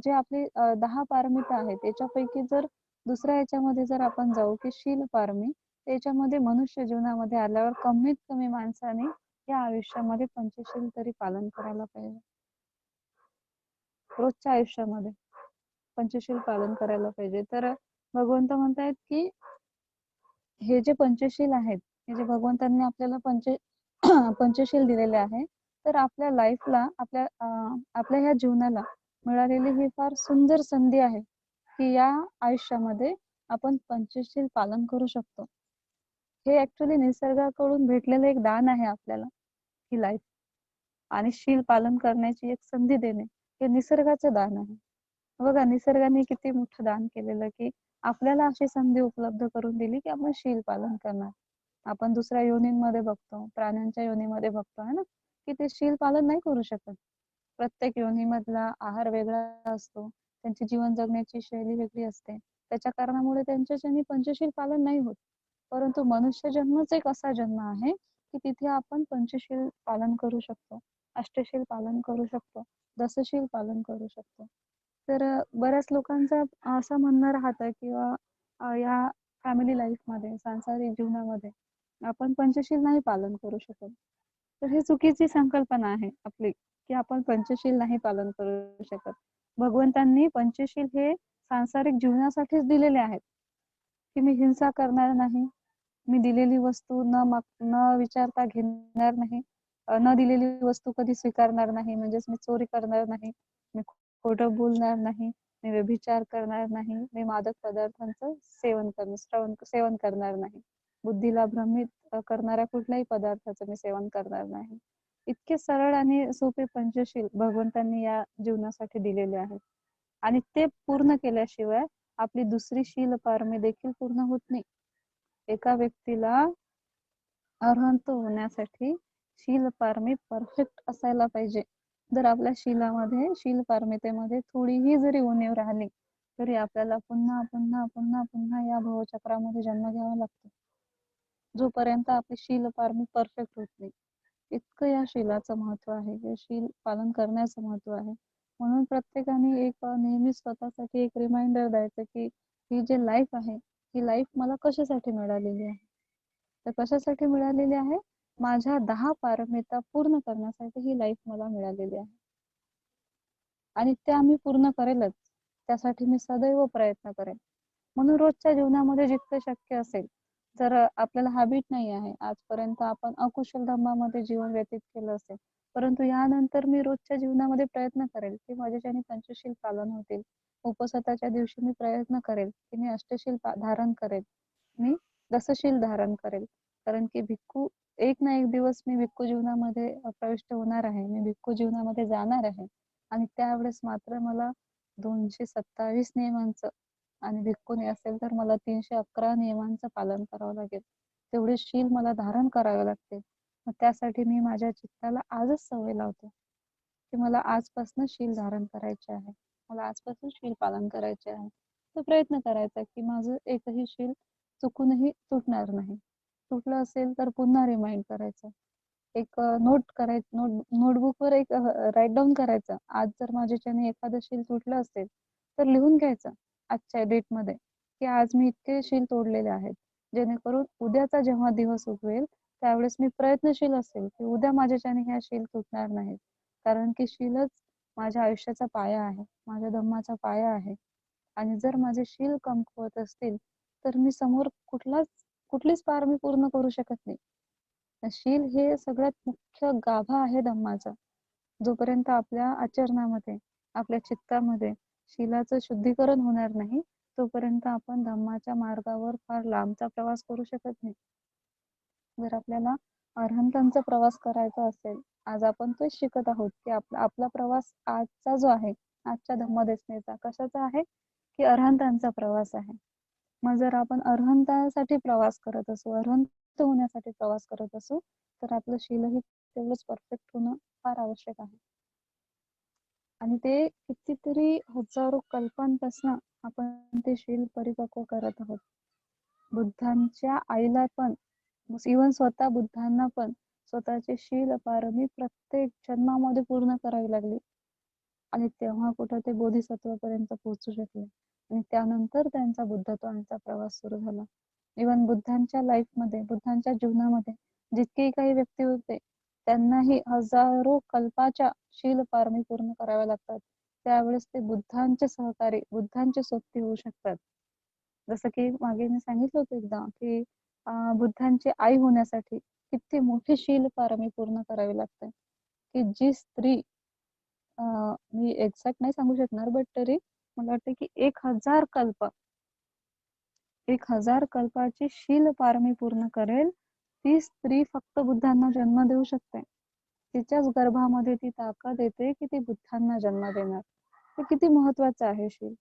जे आपली 10 पारमिता आहेत त्याच्यापैकी जर दुसऱ्या याच्यामध्ये जर आपण जाऊ की शील पारमी त्याच्यामध्ये मनुष्य जीवनामध्ये आल्यावर कमीत कमी माणसाने या आयुष्यामध्ये पंचशील तरी पालन करायला पाहिजे. रोजच्या आयुष्यामध्ये पंचशील पालन करायला पाहिजे. तर भगवंत म्हणतायत की हे जे पंचशील आहेत हे जे भगवंतांनी आपल्याला पंचशील दिलेले आहे तर आपल्या लाईफला आपल्या ह्या जीवनाला मिळालेली ही फार सुंदर संधी आहे की या आयुष्यामध्ये आपण पंचशील पालन करू शकतो. हे ऍक्च्युली निसर्गाकडून भेटलेलं एक दान आहे आपल्याला ही लाईफ आणि शील पालन करण्याची एक संधी देणे हे निसर्गाचं दान आहे. बघा निसर्गाने किती मोठं दान केलेलं की आपल्याला अशी संधी उपलब्ध करून दिली की आपण शील पालन करणार. आपण दुसऱ्या योनींमध्ये बघतो, प्राण्यांच्या योनीमध्ये बघतो है ना की ते शील पालन नाही करू शकत. प्रत्येक योनीमधला आहार वेगळा असतो, त्यांची जीवन जगण्याची शैली वेगळी असते. त्याच्या कारणामुळे त्यांच्याच्याने पंचशील पालन नाही होत. परंतु मनुष्य जन्मच एक असा जन्म आहे की तिथे आपण पंचशील पालन करू शकतो, अष्टशील पालन करू शकतो, दशशील पालन करू शकतो. तर बऱ्याच लोकांचं असं म्हणणं राहतं किंवा या फॅमिली लाईफमध्ये, सांसारिक जीवनामध्ये आपण पंचशील नाही पालन करू शकत. तर ही चुकीची संकल्पना आहे आपली, की आपण पंचशील नाही पालन करू शकत. भगवंतांनी पंचशील हे सांसारिक जीवनासाठीच दिलेले आहेत, की मी हिंसा करणार नाही, मी दिलेली वस्तू न विचारता घेणार नाही, न दिलेली वस्तू कधी स्वीकारणार नाही, म्हणजेच मी चोरी करणार नाही, मी खोटं बोलणार नाही, मी व्यभिचार करणार नाही, मी मादक पदार्थांचं सेवन करणार नाही, बुद्धीला भ्रमित करणाऱ्या कुठल्याही पदार्थाचं मी सेवन करणार नाही. इतके सरळ आणि सोपे पंचशील भगवंतांनी या जीवनासाठी दिलेले आहेत. आणि ते पूर्ण केल्याशिवाय आपली दुसरी शील पारमी देखील पूर्ण होत नाही. एका व्यक्तीला अरहंत होण्यासाठी शील पारमी परफेक्ट असायला पाहिजे. जर आपल्या शील पारमितेमध्ये थोडीही जरी उणीव राहिली तरी आपल्याला पुन्हा पुन्हा पुन्हा पुन्हा या भवचक्रामध्ये जन्म घ्यावा लागतो, जोपर्यंत आपली शील पारमी परफेक्ट होत नाही. इतकं या शीलाचं महत्व आहे, या शील पालन करण्याचं महत्व आहे. म्हणून प्रत्येकाने एक नेहमी स्वतःसाठी एक रिमाइंडर द्यायचं की ही जी लाईफ आहे, ही लाईफ मला कशासाठी मिळालेली आहे. तर कशासाठी मिळालेली आहे? माझ्या 10 पारमिता पूर्ण करण्यासाठी ही लाईफ मला मिळालेली आहे. आणि त्या मी पूर्ण करेलच. त्यासाठी मी सदैव प्रयत्न करेन. म्हणून रोजच्या जीवनामध्ये जितकं शक्य असेल, जर आपल्याला हॅबिट नाही आहे, आजपर्यंत आपण अकुशल धर्मामध्ये जीवन व्यतीत केलं असेल, परंतु यानंतर मी रोजच्या जीवनामध्ये प्रयत्न करेल की माझ्याच्याने पंचशील पालन होतील. उपवासाच्या दिवशी मी प्रयत्न करेल की मी अष्टशील धारण करेल, मी दशशील धारण करेल. कारण की भिक्खू एक ना एक दिवस मी भिक्खू जीवनामध्ये प्रविष्ट होणार आहे, मी भिक्खू जीवनामध्ये जाणार आहे. आणि त्यावेळेस मात्र मला 227 नियमांचं, आणि भिक्खुनी असेल तर मला 311 नियमांचं पालन करावं लागेल. तेवढे शील मला धारण करावे लागतील. मग त्यासाठी मी माझ्या चित्ताला आजच सवय लावतो की मला आजपासून शील धारण करायचे आहे, मला आजपासून शील पालन करायचे आहे. तर प्रयत्न करायचा की माझं एकही शील चुकूनही तुटणार नाही. तुटलं असेल तर पुन्हा रिमाइंड करायचं. एक नोटबुकवर एक राईट डाऊन करायचं. आज जर माझ्याच्याने एखादं शील तुटलं असेल तर लिहून घ्यायचं आजच्या डेटमध्ये की आज मी इतके शील तोडलेले आहेत, जेणेकरून उद्याचा जेव्हा दिवस उगवेल त्यावेळेस मी प्रयत्नशील असेल की उद्या माझ्याच्याने ह्या शील तुटणार नाहीत. कारण की शीलच माझ्या आयुष्याचा पाया आहे, माझ्या धम्माचा पाया आहे. आणि जर माझे शील कमकुवत असतील तर मी समोर कुठलीच पार मी पूर्ण करू शकत नाही. शील हे सगळ्यात मुख्य गाभा आहे धम्माचा. जोपर्यंत आपल्या आचरणामध्ये, आपल्या चित्तामध्ये शीलाचं शुद्धीकरण होणार नाही, तोपर्यंत आपण धम्माच्या मार्गावर फार लांबचा प्रवास करू शकत नाही. जर आपल्याला अरहंतांचा प्रवास करायचा असेल, आज आपण तोच शिकत आहोत की आपला प्रवास आजचा जो आहे, आजच्या धम्मदेशनेचा कशाचा आहे की अरहंतांचा प्रवास आहे. मग जर आपण अरहंतासाठी प्रवास करत असू, अरहंत होण्यासाठी प्रवास करत असू, तर आपलं शीलही तेवढंच परफेक्ट होणं फार आवश्यक आहे. आणि ते कितीतरी हजारो कल्पांपासून आपण ते शील परिपक्व करत आहोत. बुद्धांच्या आईला पण, इव्हन स्वतः बुद्धांना पण स्वतःचे शील पारमी प्रत्येक जन्मामध्ये पूर्ण करावी लागली. आणि तेव्हा कुठं ते बोधिसत्वापर्यंत पोहोचू शकले. आणि त्यानंतर त्यांचा बुद्धत्वाचा प्रवास सुरू झाला. इव्हन बुद्धांच्या लाईफमध्ये, बुद्धांच्या जीवनामध्ये जितकेही काही व्यक्ती होते त्यांनाही हजारो कल्पाच्या शील पारमी पूर्ण कराव्या लागतात. त्यावेळेस ते बुद्धांचे सहकारी, बुद्धांचे सोबती होऊ शकतात. जसं की मागे मी सांगितलं होतं एकदा की बुद्धांची आई होण्यासाठी किती मोठी शील पारमी पूर्ण करावी लागते. की जी स्त्री, मी एक्झॅक्ट नाही सांगू शकणार, बट तरी मला वाटतं की 1000 कल्पाची शील पारमी पूर्ण करेल ती स्त्री फक्त बुद्धांना जन्म देऊ शकते. तिच्याच गर्भामध्ये ती ताकद येते की ती बुद्धांना जन्म देणार. हे किती महत्वाचं आहे शील.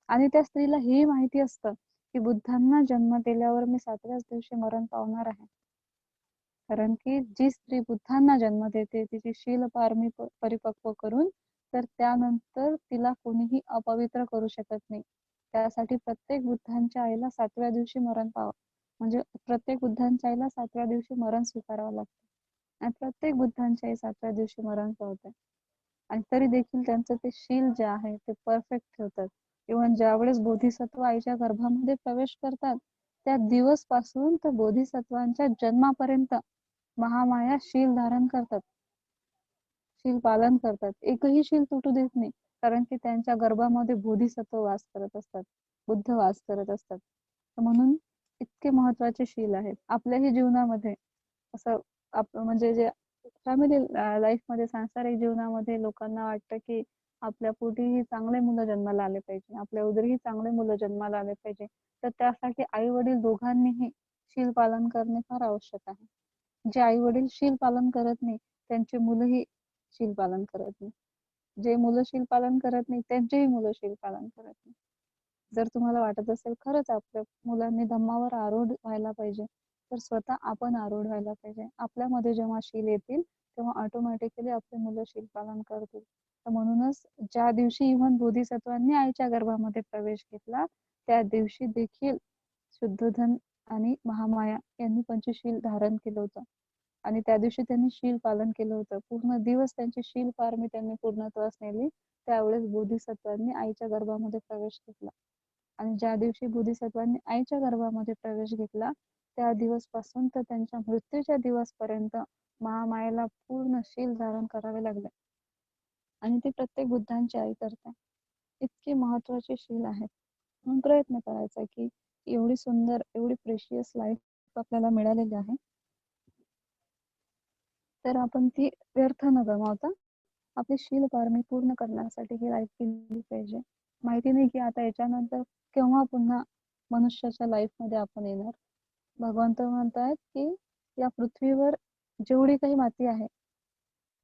आणि त्या स्त्रीला हे माहिती असतं की बुद्धांना जन्म दिल्यावर मी 7व्याच दिवशी मरण पावणार आहे. कारण की जी स्त्री बुद्धांना जन्म देते तिची शील पारमी परिपक्व करून तर त्यानंतर तिला कोणीही अपवित्र करू शकत नाही. त्यासाठी प्रत्येक बुद्धांच्या आईला 7व्या दिवशी मरण पावावं, म्हणजे प्रत्येक बुद्धांच्या आईला 7व्या दिवशी मरण स्वीकारावं लागतं आणि प्रत्येक बुद्धांच्या आई 7व्या दिवशी मरण पावते. आणि तरी देखील त्यांचं ते शील जे आहे ते परफेक्ट ठेवतात. इव्हन ज्यावेळेस बोधिसत्व आईच्या गर्भामध्ये प्रवेश करतात त्या दिवस पासून तर बोधिसत्वांच्या जन्मापर्यंत महामाया शील धारण करतात, शील पालन करतात, एकही शील तुटू देत नाही. कारण की त्यांच्या गर्भामध्ये बोधिसत्व वास करत असतात, बुद्ध वास करत असतात. म्हणून इतके महत्वाचे शील आहेत आपल्याही जीवनामध्ये. असं म्हणजे जे फॅमिली लाईफ मध्ये, सांसारिक जीवनामध्ये लोकांना वाटतं की आपल्या पोटीही चांगले मुलं जन्माला आले पाहिजे, आपल्या उदरीही चांगले मुलं जन्माला आले पाहिजे. तर त्यासाठी आई वडील दोघांनीही शील पालन करणे फार आवश्यक आहे. जे आई वडील शील पालन करत नाही त्यांचे मुलंही शील पालन करत नाही. जे मुलं शील पालन करत नाही त्यांचेही मुलं शील पालन करत नाही. जर तुम्हाला वाटत असेल खरंच आपल्या मुलांनी धम्मावर आरूढ व्हायला पाहिजे, तर स्वतः आपण आरूढ व्हायला पाहिजे. आपल्यामध्ये जेव्हा शील येतील तेव्हा ऑटोमॅटिकली आपले मुलं शील पालन करतील. तर म्हणूनच ज्या दिवशी इव्हन बोधिसत्वांनी आईच्या गर्भामध्ये प्रवेश घेतला त्या दिवशी देखील शुद्धोधन आणि महामाया यांनी पंचशील धारण केलं होतं आणि त्या दिवशी त्यांनी शील पालन केलं होतं. पूर्ण दिवस त्यांची शील पारमी त्यांनी पूर्णत्वास नेली. त्यावेळेस बोधिसत्वांनी आईच्या गर्भामध्ये प्रवेश घेतला आणि ज्या दिवशी बोधिसत्वांनी आईच्या गर्भामध्ये प्रवेश घेतला त्या दिवस पासून तर त्यांच्या मृत्यूच्या दिवसपर्यंत महामायेला पूर्ण शील धारण करावे लागले आणि ती प्रत्येक बुद्धांची आई करते. इतकी महत्वाची शील आहेत. म्हणून प्रयत्न करायचा की एवढी सुंदर, एवढी प्रेशियस लाईफ आपल्याला मिळालेली आहे, तर आपण ती व्यर्थ न गमावता आपली शील पारमी पूर्ण करण्यासाठी ही लाईफ केली पाहिजे. माहिती नाही की आता याच्यानंतर केव्हा पुन्हा मनुष्याच्या लाईफ मध्ये आपण येणार. भगवंत म्हणतायत की या पृथ्वीवर जेवढी काही माती आहे,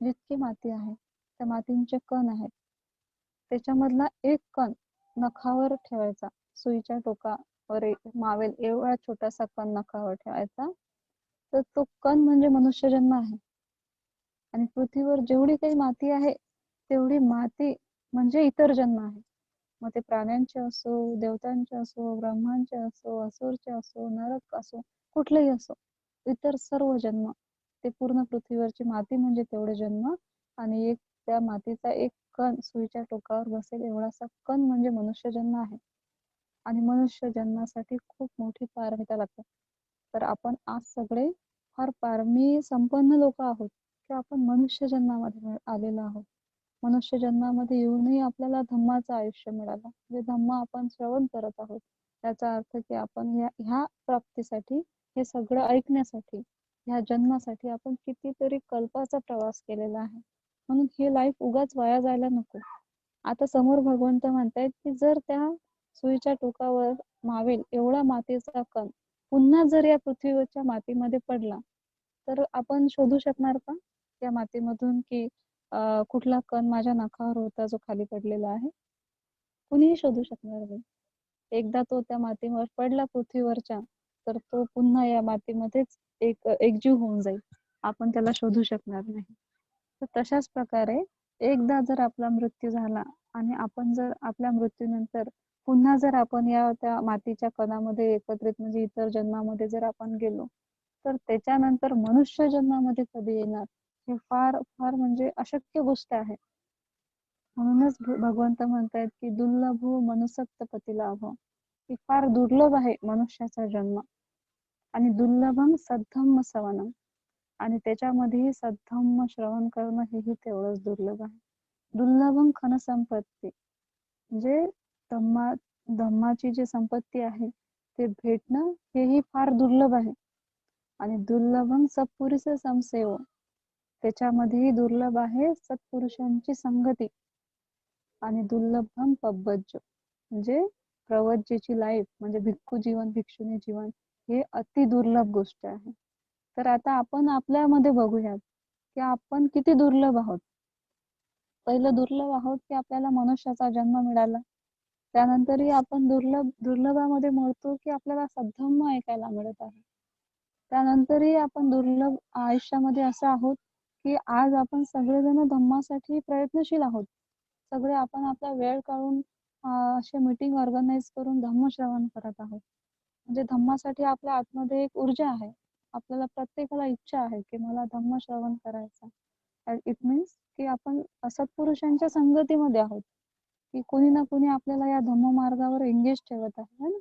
जितकी माती आहे त्या मातींचे कण आहेत, त्याच्यामधला एक कण नखावर ठेवायचा, सुईच्या टोकावर मावेल एवढा छोटासा कण नखावर ठेवायचा, तर तो कण म्हणजे मनुष्य जन्म आहे. आणि पृथ्वीवर जेवढी काही माती आहे तेवढी माती म्हणजे इतर जन्म आहे. मग ते प्राण्यांचे असो, देवतांचे असो, ब्रह्मांचे असो, असुरचे असो, नरक असो, कुठलेही असो, इतर सर्व जन्म, ते पूर्ण पृथ्वीवरची माती म्हणजे तेवढे जन्म आणि एक त्या मातीचा एक कण सुईच्या टोकावर बसेल एवढासा कण म्हणजे मनुष्य जन्म आहे. आणि मनुष्य जन्मासाठी खूप मोठी पारमिता लागते. तर आपण आज सगळे फार पारमी संपन्न लोक आहोत की आपण मनुष्य जन्मामध्ये आलेलो आहोत. मनुष्य जन्मामध्ये येऊनही आपल्याला धम्माचं आयुष्य मिळालं, जे धम्म आपण श्रवण करत आहोत. याचा अर्थ की आपण ह्या प्राप्तीसाठी, हे सगळं ऐकण्यासाठी, ह्या जन्मासाठी आपण कितीतरी कल्पाचा प्रवास केलेला आहे. म्हणून हे लाईफ उगाच वाया जायला नको. आता समोर भगवंत म्हणतायत की जर त्या सुईच्या टोकावर मावेल एवढा मातीचा कण पुन्हा जर या पृथ्वीवरच्या मातीमध्ये पडला तर आपण शोधू शकणार का त्या मातीमधून की कुठला कण माझ्या नखावर होता जो खाली पडलेला आहे? कुणीही शोधू शकणार नाही. एकदा तो त्या मातीवर पडला पृथ्वीवरच्या तर तो पुन्हा या मातीमध्येच एकजीव होऊन जाईल, आपण त्याला शोधू शकणार नाही. तर तशाच प्रकारे एकदा जर आपला मृत्यू झाला आणि आपण जर आपल्या मृत्यूनंतर पुन्हा जर आपण या त्या मातीच्या कणामध्ये एकत्रित म्हणजे इतर जन्मामध्ये जर आपण गेलो तर त्याच्यानंतर मनुष्य जन्मामध्ये कधी येणार हे फार फार म्हणजे अशक्य गोष्ट आहे. म्हणूनच भगवंत म्हणतायत की दुर्लभो मनुसक्त पती लाभ, की फार दुर्लभ आहे मनुष्याचा जन्म. आणि दुर्लभम सद्धम्म सवनम, आणि त्याच्यामध्येही सद्धम्म श्रवण करणं हेही तेवढंच दुर्लभ आहे. दुर्लभम खन संपत्ती, म्हणजे धम्माची जी संपत्ती आहे ते भेटणं हेही फार दुर्लभ आहे. आणि दुर्लभम सत्पुरुष समसेव, त्याच्यामध्येही दुर्लभ आहे सत्पुरुषांची संगती. आणि दुर्लभम पब्बज्ज, म्हणजे प्रवज्जेची लाईफ म्हणजे भिक्खू जीवन, भिक्षुनी जीवन, हे अति दुर्लभ गोष्ट आहे. तर आता आपण आपल्यामध्ये बघूयात की आपण किती दुर्लभ आहोत. पहिलं दुर्लभ आहोत की आपल्याला मनुष्याचा जन्म मिळाला, त्यानंतरही आपण दुर्लभामध्ये म्हणतो की आपल्याला सद्धम्म ऐकायला मिळत आहे. त्यानंतरही आपण दुर्लभ आयुष्यामध्ये असं आहोत की आज आपण सगळेजण धम्मासाठी प्रयत्नशील आहोत. सगळे आपण आपला वेळ काढून असे मीटिंग ऑर्गनाइज करून धम्मश्रवण करत आहोत. म्हणजे धम्मासाठी आपल्या आतमध्ये एक ऊर्जा आहे. आपल्याला प्रत्येकाला इच्छा आहे की मला धम्मश्रवण करायचं. इट मीन्स की आपण सत्पुरुषांच्या संगतीमध्ये आहोत, की कोणी ना कोणी आपल्याला या धम्म मार्गावर एंगेज ठेवत आहे ना.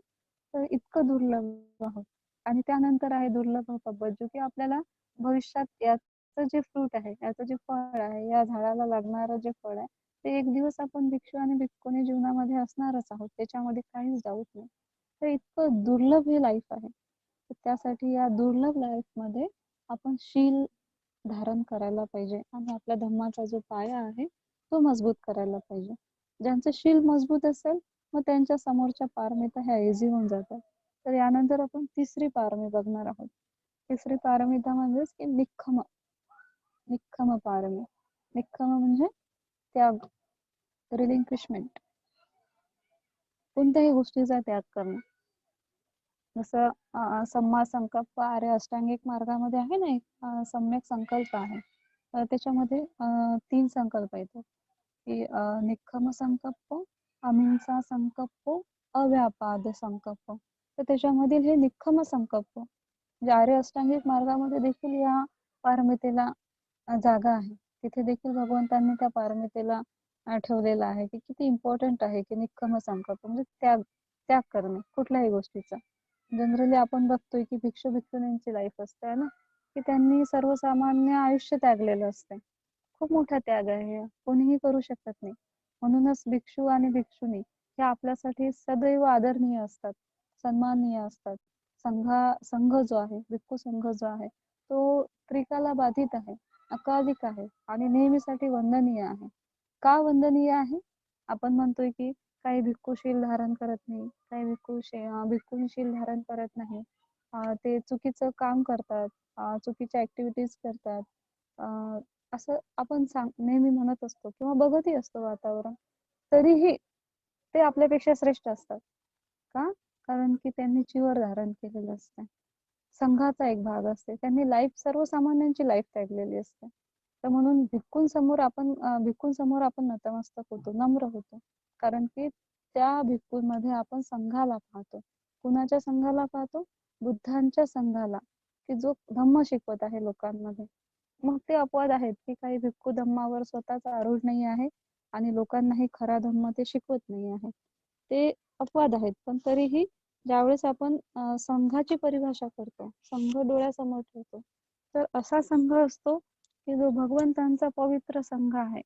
तर इतकं दुर्लभ आहोत. आणि त्यानंतर आहे दुर्लभ पब्बत, की आपल्याला भविष्यात याचं जे फ्रूट आहे, याचं जे फळ आहे, या झाडाला लागणारं जे फळ आहे, ते एक दिवस आपण भिक्षू आणि भिक्खुनी जीवनामध्ये असणारच आहोत. त्याच्यामध्ये काहीच डाऊट नाही. तर इतकं दुर्लभ हे लाईफ आहे. तर त्यासाठी या दुर्लभ लाईफमध्ये आपण शील धारण करायला पाहिजे आणि आपल्या धम्माचा जो पाया आहे तो मजबूत करायला पाहिजे. ज्यांचं शील मजबूत असेल मग त्यांच्या समोरच्या पारमिता ह्या इझी होऊन जातात. तर यानंतर आपण तिसरी पारमी बघणार आहोत. तिसरी पारमिता म्हणजेच की निख्खम. निख्खम पारमी. निख्खम म्हणजे त्याग, रिलिंक्विशमेंट, कोणत्याही गोष्टीचा त्याग करणं. जसं सम्मा संकल्प आर्य अष्टांगिक मार्गामध्ये आहे ना एक सम्यक संकल्प आहे. त्याच्यामध्ये 3 संकल्प येतात, की निख्खम संकल्प, अहिंसा संकल्प, अव्यापाद संकल्प. तर त्याच्यामधील हे निख्खम संकल्प म्हणजे आर्य अष्टांगिक मार्गामध्ये देखील या पारमितेला जागा आहे. तिथे देखील भगवंतांनी त्या पारमितेला ठेवलेलं आहे, की किती इम्पॉर्टंट आहे की निख्खम संकल्प म्हणजे त्याग त्याग करणे कुठल्याही गोष्टीचा. जनरली आपण बघतोय की भिक्षू भिक्षुणींची लाईफ असते ना, की त्यांनी सर्वसामान्य आयुष्य त्यागलेलं असते. खूप मोठा त्याग आहे, कोणीही करू शकत नाही. म्हणूनच भिक्षू आणि भिक्षुणी हे आपल्यासाठी सदैव आदरणीय असतात, सन्माननीय असतात. संघ जो आहे, भिक्खू संघ जो आहे, तो त्रिकाला बाधित आहे, अकालिक आहे आणि नेहमीसाठी वंदनीय आहे. का वंदनीय आहे? आपण म्हणतोय की काही भिक्खू शील धारण करत नाही, काही भिक्खू शील धारण करत नाही. ते चुकीचं काम करतात, चुकीच्या ऍक्टिव्हिटीज करतात. असं आपण नेहमी म्हणत असतो किंवा बघतही असतो वातावरण. तरीही ते आपल्यापेक्षा श्रेष्ठ असतात. का? कारण की त्यांनी चिवर धारण केलेलं असतं. संघाचा एक भाग असते. त्यांनी लाईफ सर्वसामान्यांची लाईफ त्यागलेली असते. तर म्हणून भिक्खूंसमोर आपण नतमस्तक होतो, नम्र होतो. कारण की त्या भिक्खूंमध्ये आपण संघाला पाहतो. कुणाच्या संघाला पाहतो? बुद्धांच्या संघाला, की जो धम्म शिकवत आहे लोकांमध्ये. मग ते अपवाद आहेत की काही भिक्खू धम्मावर स्वतःचा आरूढ नाही आहे आणि लोकांनाही खरा धम्म ते शिकवत नाही आहे. ते अपवाद आहेत. पण तरीही ज्यावेळेस आपण संघाची परिभाषा करतो, संघ डोळ्यासमोर ठेवतो, तर असा संघ असतो की जो भगवंतांचा पवित्र संघ आहे,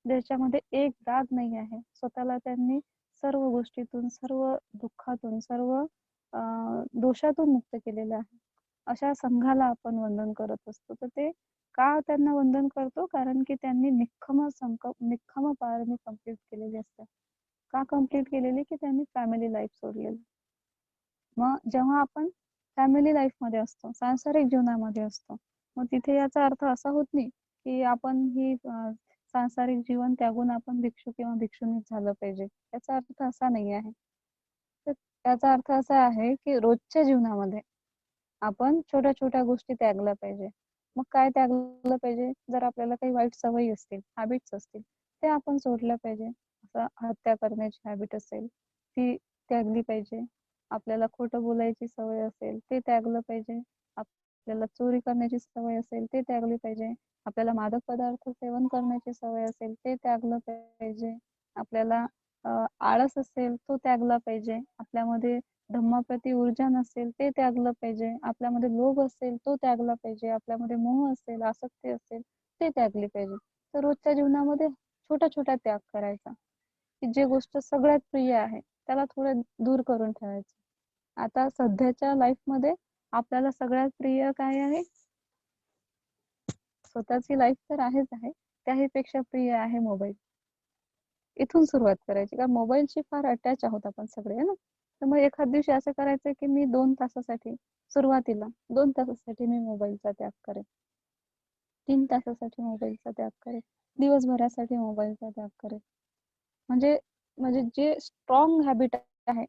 ज्याच्यामध्ये एक दाग नाही आहे. स्वतःला त्यांनी सर्व गोष्टीतून, सर्व दुःखातून, सर्व दोषातून मुक्त केलेलं आहे. अशा संघाला आपण वंदन करत असतो. तर ते का त्यांना वंदन करतो? कारण की त्यांनी निख्खम पारमी कंप्लीट केलेली असते. का कंप्लीट केलेली? की त्यांनी फॅमिली लाईफ सोडलेली. मग जेव्हा आपण फॅमिली लाईफ मध्ये असतो, सांसारिक जीवनामध्ये असतो, मग तिथे याचा अर्थ असा होत नाही की आपण ही सांसारिक जीवन त्यागून आपण भिक्षू किंवा भिक्षुणीच झालं पाहिजे. याचा अर्थ असा नाही आहे. तर त्याचा अर्थ असा आहे की रोजच्या जीवनामध्ये आपण छोट्या छोट्या गोष्टी त्यागल्या पाहिजे. मग काय त्यागलं पाहिजे? जर आपल्याला काही वाईट सवयी असतील, हॅबिट्स असतील, ते आपण सोडल्या पाहिजे. असं हत्या करण्याची हॅबिट असेल, ती त्यागली पाहिजे. आपल्याला खोटं बोलायची सवय असेल, ते त्यागलं पाहिजे. आपल्याला चोरी करण्याची सवय असेल, ते त्यागली पाहिजे. आपल्याला मादक पदार्थ सेवन करण्याची सवय असेल, ते त्यागलं पाहिजे. आपल्याला आळस असेल, तो त्यागला पाहिजे. आपल्यामध्ये धम्माप्रती ऊर्जा नसेल, ते त्यागलं पाहिजे. आपल्यामध्ये लोभ असेल, तो त्यागला पाहिजे. आपल्यामध्ये मोह असेल, आसक्ती असेल, ते त्यागली पाहिजे. तर रोजच्या जीवनामध्ये छोटा छोटा त्याग करायचा, की जे गोष्ट सगळ्यात प्रिय आहे त्याला थोडं दूर करून ठेवायचं. आता सध्याच्या लाईफ मध्ये आपल्याला सगळ्यात प्रिय काय आहे? स्वतःची लाईफ तर आहेच आहे, त्याही पेक्षा प्रिय आहे मोबाईल. इथून सुरुवात करायची, कारण मोबाईलशी फार अटॅच आहोत आपण सगळे, है ना. तर मग एखाद दिवशी असं करायचं की मी 2 तासासाठी, सुरुवातीला 2 तासासाठी मी मोबाईलचा त्याग करेन, 3 तासासाठी मोबाईलचा त्याग करेन, दिवसभरासाठी मोबाईलचा त्याग करेन. म्हणजे म्हणजे जे स्ट्रॉंग हॅबिट आहे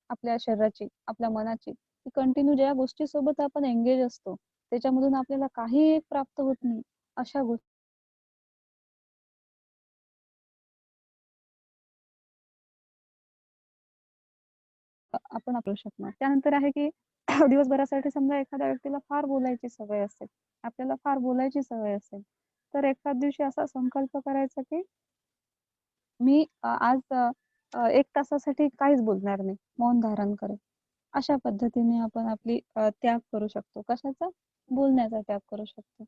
आपल्या शरीराची, आपल्या मनाची, ती कंटिन्यू ज्या गोष्टीसोबत आपण एंगेज असतो त्याच्यामधून आपल्याला काही एक प्राप्त होत नाही, अशा गोष्टी आपण करू शकणार. त्यानंतर आहे की दिवसभरासाठी समजा एखाद्या व्यक्तीला फार बोलायची सवय असेल, आपल्याला फार बोलायची सवय असेल, तर एखाद दिवशी असा संकल्प करायचा की मी आज 1 तासासाठी काहीच बोलणार नाही. मौन धारण करेन. अशा पद्धतीने आपण आपली त्याग करू शकतो. कशाचा? बोलण्याचा त्याग करू शकतो.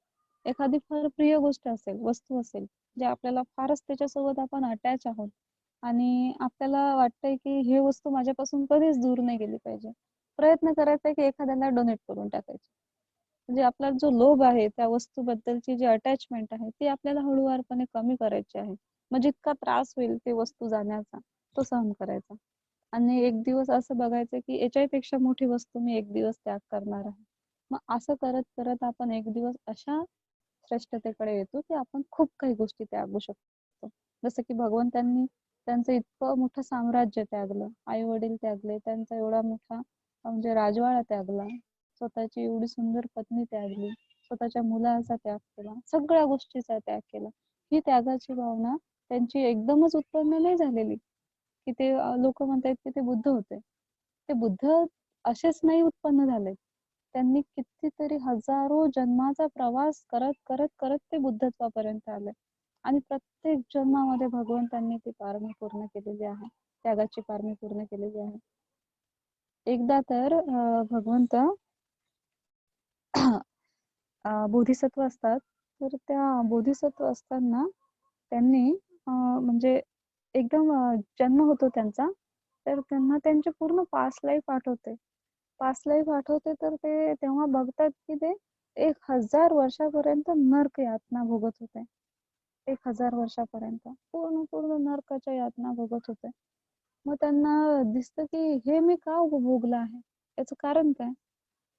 एखादी फार प्रिय गोष्ट असेल, वस्तू असेल, जे आपल्याला फारच त्याच्यासोबत आपण अटॅच आहोत आणि आपल्याला वाटतंय की ही वस्तू माझ्यापासून कधीच दूर नाही गेली पाहिजे. प्रयत्न करायचा की एखाद्याला डोनेट करून टाकायची. म्हणजे आपला जो लोभ आहे, त्या वस्तूबद्दलची जी अटॅचमेंट आहे, ती आपल्याला हळूवारपणे कमी करायची आहे. मग जितका त्रास होईल ते वस्तू जाण्याचा, तो सहन करायचा. आणि एक दिवस असं बघायचं की याच्यापेक्षा मोठी वस्तू मी एक दिवस त्याग करणार आहे. मग असं करत करत आपण एक दिवस अशा श्रेष्ठतेकडे येतो की आपण खूप काही गोष्टी त्यागू शकतो. जसं की भगवंतांनी त्यांचं इतकं मोठं साम्राज्य त्यागलं, आई वडील त्यागले, त्यांचा एवढा मोठा म्हणजे राजवाडा त्यागला, स्वतःची एवढी सुंदर पत्नी त्यागली, स्वतःच्या मुलाचा त्याग केला, सगळ्या गोष्टीचा त्याग केला. ही त्यागाची भावना त्यांची एकदमच उत्पन्न नाही झालेली की ते लोक म्हणतात की ते बुद्ध होते. ते बुद्ध असेच नाही उत्पन्न झाले. त्यांनी कितीतरी हजारो जन्माचा प्रवास करत करत करत ते बुद्धत्वापर्यंत आले आणि प्रत्येक जन्मामध्ये भगवंतांनी ती पारमी पूर्ण केलेली आहे. त्यागाची पारमी पूर्ण केलेली आहे. एकदा तर भगवंत बोधिसत्व असतात, तर त्या बोधिसत्व असताना त्यांनी म्हणजे एकदम जन्म होतो त्यांचा, तर त्यांना त्यांचे पूर्ण पास्ट लाईफ आठवते. पास्ट लाईफ आठवते तर ते तेव्हा बघतात की ते 1000 वर्षापर्यंत नरक यातना भोगत होते. 1000 वर्षापर्यंत पूर्ण पूर्ण नरकाच्या यातना भोगत होते. मग त्यांना दिसतं की हे मी का भोगलं आहे, याचं कारण काय?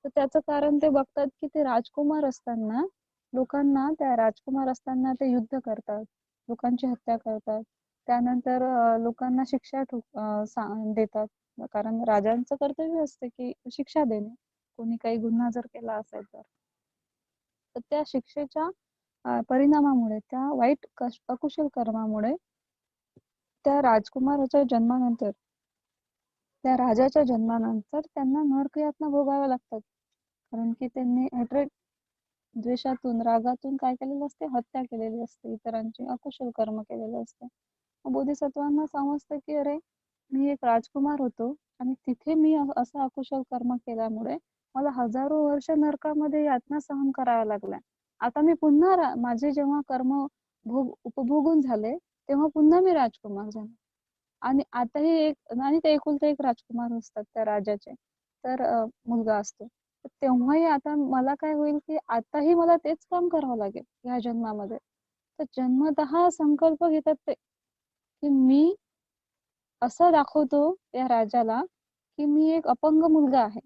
तर त्याचं कारण ते बघतात की ते राजकुमार असताना लोकांना, त्या राजकुमार असताना ते युद्ध करतात, लोकांची हत्या करतात, त्यानंतर लोकांना शिक्षा देतात. कारण राजांचं कर्तव्य असते की शिक्षा देणे, कोणी काही गुन्हा जर केला असेल तर. तर त्या शिक्षेच्या परिणामामुळे, त्या वाईट अकुशल कर्मामुळे त्या राजकुमाराच्या जन्मानंतर, त्या राजाच्या जन्मानंतर त्यांना नरकयातना भोगाव्या लागतात. कारण की त्यांनी हेट्रेड, द्वेषातून, रागातून काय केलेलं असते? हत्या केलेली असते, इतरांची अकुशल कर्म केलेले असते. बोधिसत्वांना समजतं की अरे, मी एक राजकुमार होतो आणि तिथे मी असं अकुशल कर्म केल्यामुळे मला हजारो वर्ष नरकामध्ये यातना सहन कराव्या लागल्या. आता मी पुन्हा माझे जेव्हा कर्म उपभोगून झाले, तेव्हा पुन्हा मी राजकुमार झाले. आणि आताही एक, आणि ते एकुलते एक राजकुमार असतात त्या राजाचे, तर मुलगा असतो. तर तेव्हाही आता मला काय होईल की आताही मला तेच काम करावं लागेल ह्या जन्मामध्ये. तर जन्मतः संकल्प घेतात ते की मी असं दाखवतो या राजाला की मी एक अपंग मुलगा आहे.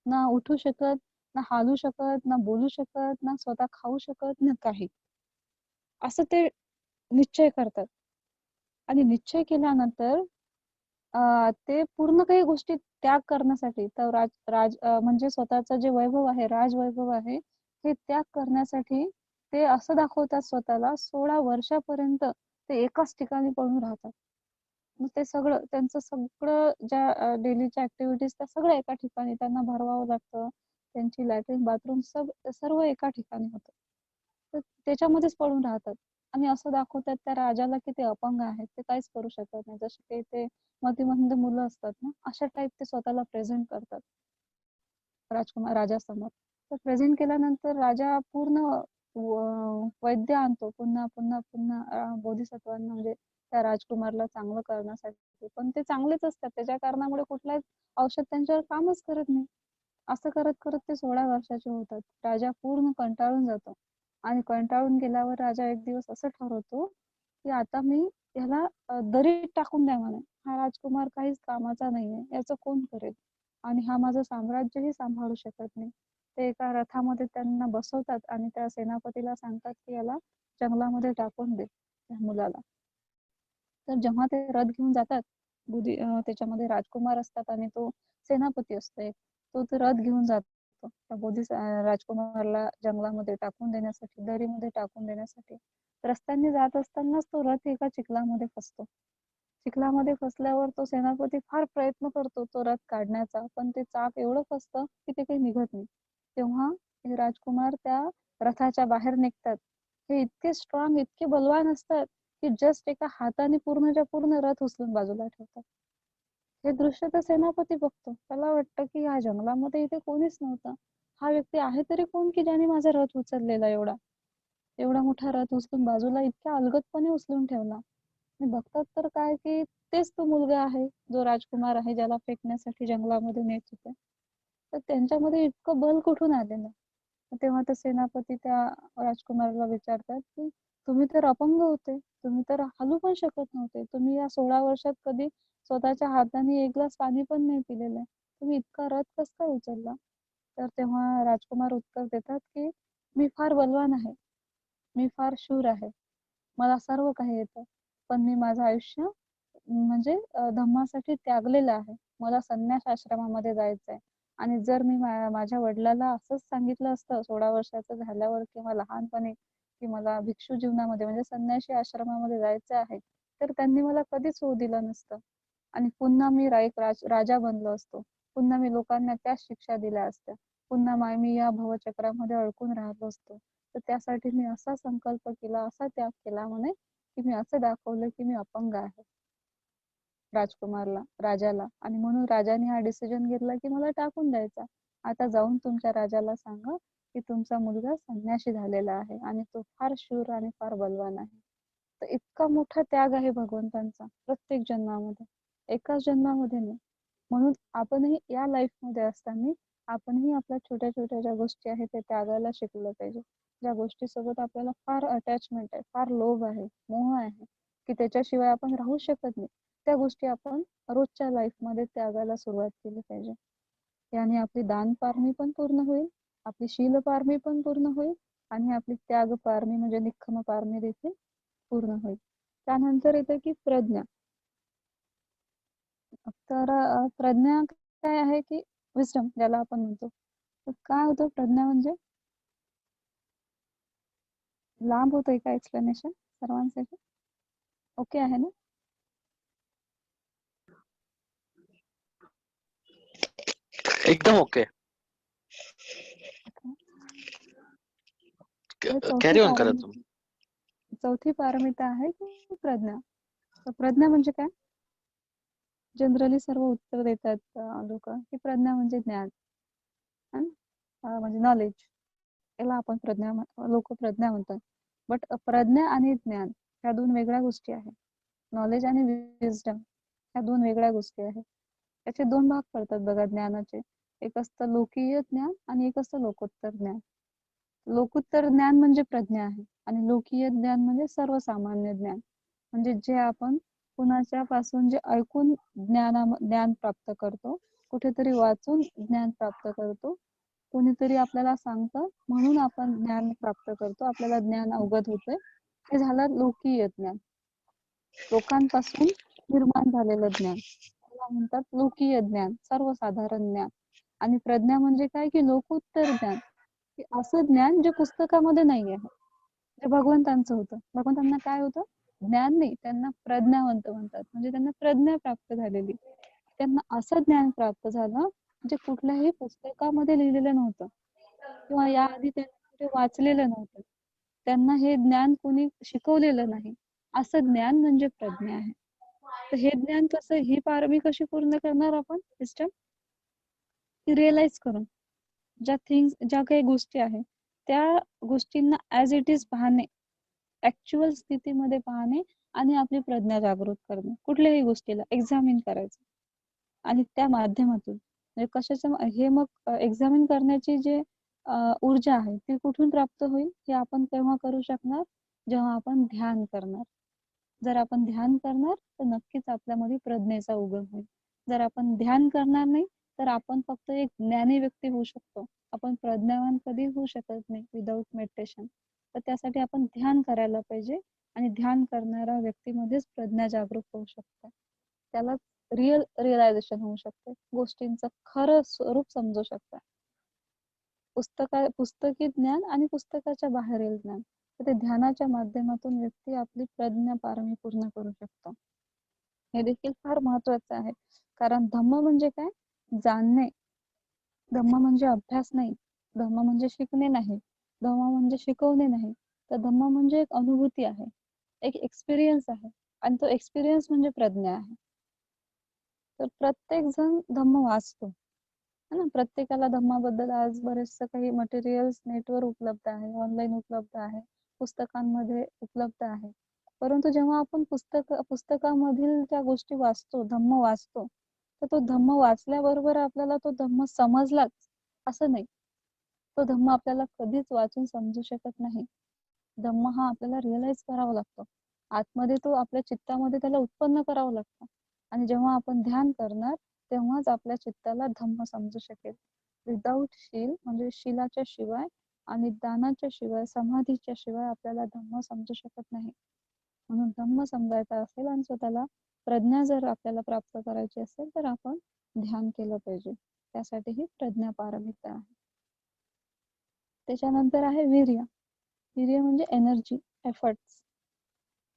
ना उठू शकत, ना हालू शकत, ना बोलू शकत, ना स्वतः खाऊ शकत, ना काही. असं ते निश्चय करतात. आणि निश्चय केल्यानंतर ते पूर्ण काही गोष्टी त्याग करण्यासाठी, तर म्हणजे स्वतःचं जे वैभव आहे, राजवैभव आहे, ते त्याग करण्यासाठी ते असं दाखवतात स्वतःला 16 वर्षापर्यंत ते एकाच ठिकाणी पडून राहतात. मग ते सगळं त्यांचं सगळं ज्या डेलीच्या ऍक्टिव्हिटीज त्या सगळ्या एका ठिकाणी त्यांना भरवावं लागतं. त्यांची लॅट्रिन बाथरूम सर्व एका ठिकाणी होतं. तर त्याच्यामध्येच पडून राहतात आणि असं दाखवतात त्या राजाला की ते अपंग आहेत, ते काहीच करू शकत नाही. जसे काही ते मतिमंद मुलं असतात ना, अशा टाईप ते स्वतःला प्रेझेंट करतात राजासमोर. तर प्रेझेंट केल्यानंतर राजा पूर्ण वैद्य आणतो पुन्हा पुन्हा पुन्हा बोधिसत्वांना, म्हणजे त्या राजकुमारला चांगलं करण्यासाठी. पण ते चांगलेच असतात, त्याच्या कारणामुळे कुठलाच औषध त्यांच्यावर कामच करत नाही. असं करत करत ते 16 वर्षाचे होतात. राजा पूर्ण कंटाळून जातो आणि कंटाळून गेल्यावर राजा एक दिवस असं ठरवतो की आता मी याला दरीत टाकून द्या म्हणे. हा राजकुमार काहीच कामाचा नाहीये, याचं कोण करेल आणि हा माझं साम्राज्यही सांभाळू शकत नाही. ते एका रथामध्ये त्यांना बसवतात आणि त्या सेनापतीला सांगतात की याला जंगलामध्ये टाकून दे त्या मुलाला. तर जेव्हा ते रथ घेऊन जातात, त्याच्यामध्ये राजकुमार असतात आणि तो सेनापती असतो एक, तो रथ घेऊन जातो त्या राजकुमारला जंगलामध्ये टाकून देण्यासाठी, दरीमध्ये टाकून देण्यासाठी. रस्त्याने जात असतानाच तो रथ एका चिखलामध्ये फसतो. चिखलामध्ये फसल्यावर तो सेनापती फार प्रयत्न करतो तो रथ काढण्याचा, पण ते चाक एवढं फसतं की ते काही निघत नाही. तेव्हा हे राजकुमार त्या रथाच्या बाहेर निघतात. हे इतके स्ट्रॉंग, इतके बलवान असतात की जस्ट एका हाताने पूर्णच्या पूर्ण रथ उचलून बाजूला ठेवतात. हे दृश्य तर सेनापती बघतो. त्याला वाटतं की या जंगलामध्ये इथे कोणीच नव्हतं. हा व्यक्ती आहे तरी कोण की ज्याने माझा रथ उचललेला एवढा. एवढा मोठा रथ उचलून बाजूला इतक्या अलगदपणे उचलून ठेवला. आणि बघतात तर काय की तेच तो मुलगा आहे जो राजकुमार आहे ज्याला फेकण्यासाठी जंगलामध्ये नेत होते. तर त्यांच्यामध्ये इतकं बल कुठून आलेलं. तेव्हा तर सेनापती त्या राजकुमाराला विचारतात की तुम्ही तर अपंग होते, तुम्ही तर हलू पण शकत नव्हते, तुम्ही या 16 वर्षात कधी स्वतःच्या हाताने एक ग्लास पाणी पण नाही पिलेलं, तुम्ही इतका रथ कस काय उचलला? तर तेव्हा राजकुमार उत्तर देतात की मी फार बलवान आहे, मी फार शूर आहे, मला सर्व काही येतं, पण मी माझं आयुष्य म्हणजे धम्मासाठी त्यागलेलं आहे. मला संन्यास आश्रमामध्ये जायचंय. आणि जर मी माझ्या वडिलांना असंच सांगितलं असतं 16 वर्षाचं झाल्यावर किंवा लहानपणी की मला भिक्षू जीवनामध्ये म्हणजे संन्यासी आश्रमामध्ये जायचं आहे, तर त्यांनी मला कधीच होऊ दिलं नसतं. आणि पुन्हा मी एक राजा बनलो असतो. पुन्हा मी लोकांना त्याच शिक्षा दिल्या असत्या. पुन्हा मी या भवचक्रामध्ये अडकून राहिलो असतो. तर त्यासाठी मी असा संकल्प केला, असा त्याग केला म्हणे, की मी असं दाखवलं की मी अपंग आहे. राजकुमारला, राजाला. आणि म्हणून राजाने हा डिसिजन घेतला की मला टाकून द्यायचा. आता जाऊन तुमच्या राजाला सांगा की तुमचा मुलगा संन्याशी झालेला आहे आणि तो फार शूर आणि फार बलवान आहे. तर इतका मोठा त्याग आहे भगवंतांचा प्रत्येक जन्मामध्ये, एकाच जन्मामध्ये नाही. म्हणून आपणही या लाईफ मध्ये असताना आपणही आपल्या छोट्या छोट्या ज्या गोष्टी आहेत ते त्यागायला शिकलं पाहिजे. ज्या गोष्टीसोबत आपल्याला फार अटॅचमेंट आहे, फार लोभ आहे, मोह आहे, की त्याच्याशिवाय आपण राहू शकत नाही, त्या गोष्टी आपण रोजच्या लाईफ मध्ये त्यागायला सुरुवात केली पाहिजे. याने आपली दान पारमी पण पूर्ण होईल, आपली शील पारमी पण पूर्ण होईल आणि आपली त्याग पारमी म्हणजे निक्खम पारमी देखील पूर्ण होईल. त्यानंतर येतं की प्रज्ञा. तर प्रज्ञा काय आहे की विस्डम ज्याला आपण म्हणतो. तर काय होतं प्रज्ञा म्हणजे? लांब होतंय का एक्सप्लेनेशन सर्वांसाठी? ओके आहे ना? एकदम ओके. हे चौथी कॅरी ऑन करा तुम्ही. पारमिता, चौथी पारमिता आहे की प्रज्ञा. तर प्रज्ञा म्हणजे काय? जनरली सर्व उत्तर देतात लोक की प्रज्ञा म्हणजे ज्ञान, म्हणजे नॉलेज. याला आपण प्रज्ञा लोक प्रज्ञा म्हणतात. बट प्रज्ञा आणि ज्ञान ह्या दोन वेगळ्या गोष्टी आहेत. नॉलेज आणि विजडम ह्या दोन वेगळ्या गोष्टी आहेत. त्याचे दोन भाग पडतात बघा ज्ञानाचे. एक असतं लोकीय ज्ञान आणि एक असतं लोकोत्तर ज्ञान. लोकोत्तर ज्ञान म्हणजे प्रज्ञा आहे आणि लोकीय ज्ञान म्हणजे सर्वसामान्य ज्ञान. म्हणजे जे आपण कुणाच्या पासून जे ऐकून ज्ञान प्राप्त करतो, कुठेतरी वाचून ज्ञान प्राप्त करतो, कोणीतरी आपल्याला सांगतं म्हणून आपण ज्ञान प्राप्त करतो, आपल्याला ज्ञान अवगत होते, हे झालं लोकीय ज्ञान. लोकांपासून निर्माण झालेलं ज्ञान त्याला म्हणतात लोकीय ज्ञान, सर्वसाधारण ज्ञान. आणि प्रज्ञा म्हणजे काय की लोकोत्तर ज्ञान, की असं ज्ञान जे पुस्तकामध्ये नाही आहे, जे भगवंतांचं होतं. भगवंतांना काय होतं? ज्ञान नाही, त्यांना प्रज्ञावंत म्हणतात, म्हणजे त्यांना प्रज्ञा प्राप्त झालेली. त्यांना असं ज्ञान प्राप्त झालं जे कुठल्याही पुस्तकामध्ये लिहिलेलं नव्हतं किंवा याआधी त्यांनी कुठे वाचलेलं नव्हतं. त्यांना हे ज्ञान कोणी शिकवलेलं नाही. असं ज्ञान म्हणजे प्रज्ञा आहे. तर हे ज्ञान कसं, ही पारमी कशी पूर्ण करणार आपण सिस्टम? रिअलाइज करून ज्या काही गोष्टी आहेत त्या गोष्टींना ऍज इट इज पाहणे, ऍक्च्युअल स्थितीमध्ये पाहणे आणि आपली प्रज्ञा जागृत करणे. कुठल्याही गोष्टीला एक्झामिन करायचं आणि त्या माध्यमातून म्हणजे कशाच्या हे मग एक्झामिन करण्याची जे ऊर्जा आहे ती कुठून प्राप्त होईल? हे आपण केव्हा करू शकणार? जेव्हा आपण ध्यान करणार. जर आपण ध्यान करणार तर नक्कीच आपल्यामध्ये प्रज्ञेचा उगम होईल. जर आपण ध्यान करणार नाही तर आपण फक्त एक ज्ञानी व्यक्ती होऊ शकतो, आपण प्रज्ञावान कधी होऊ शकत नाही विदाउट मेडिटेशन. तर त्यासाठी आपण ध्यान करायला पाहिजे आणि ध्यान करणाऱ्या व्यक्तीमध्येच प्रज्ञा जागरूक होऊ शकते. त्याला रिअलायझेशन होऊ शकते, गोष्टींचं खरं स्वरूप समजू शकतं. पुस्तकी ज्ञान आणि पुस्तकाच्या बाहेरील ज्ञान, तर ते ध्यानाच्या माध्यमातून व्यक्ती आपली प्रज्ञा पारमी पूर्ण करू शकतो. हे देखील फार महत्वाचं आहे. कारण धम्म म्हणजे काय? जाणणे. धम्म म्हणजे अभ्यास नाही. धम्म म्हणजे शिकणे नाही. धम्म म्हणजे शिकवणे नाही. तर धम्म म्हणजे एक अनुभूती आहे. एक एक्सपिरियन्स आहे. आणि तो एक्सपिरियन्स म्हणजे प्रज्ञा आहे. तर प्रत्येक जण धम्म वाचतो. है ना? प्रत्येकाला धम्माबद्दल आज बरेचसं काही मटेरियल्स नेटवर उपलब्ध आहे, ऑनलाईन उपलब्ध आहे, पुस्तकांमध्ये उपलब्ध आहे. परंतु जेव्हा आपण पुस्तकामधील त्या गोष्टी वाचतो, धम्म वाचतो, तर तो धम्म वाचल्याबरोबर आपल्याला तो धम्म समजलाच असं नाही. तो धम्म आपल्याला कधीच वाचून समजू शकत नाही. धम्म हा आपल्याला रिअलाइज करावा लागतो. आतमध्ये तो आपल्या चित्तामध्ये त्याला उत्पन्न करावं लागतं. आणि जेव्हा आपण ध्यान करणार तेव्हाच आपल्या चित्ताला धम्म समजू शकेल. विदाऊट शील म्हणजे शीलाच्या शिवाय आणि दानाच्या शिवाय, समाधीच्या शिवाय आपल्याला धम्म समजू शकत नाही. म्हणून धम्म समजायचा असेल आणि स्वतःला प्रज्ञा जर आपल्याला प्राप्त करायची असेल तर आपण ध्यान केलं पाहिजे. त्यासाठी ही प्रज्ञा पारमिता आहे. त्याच्यानंतर आहे वीर्य. वीर्य म्हणजे एनर्जी, एफर्ट्स.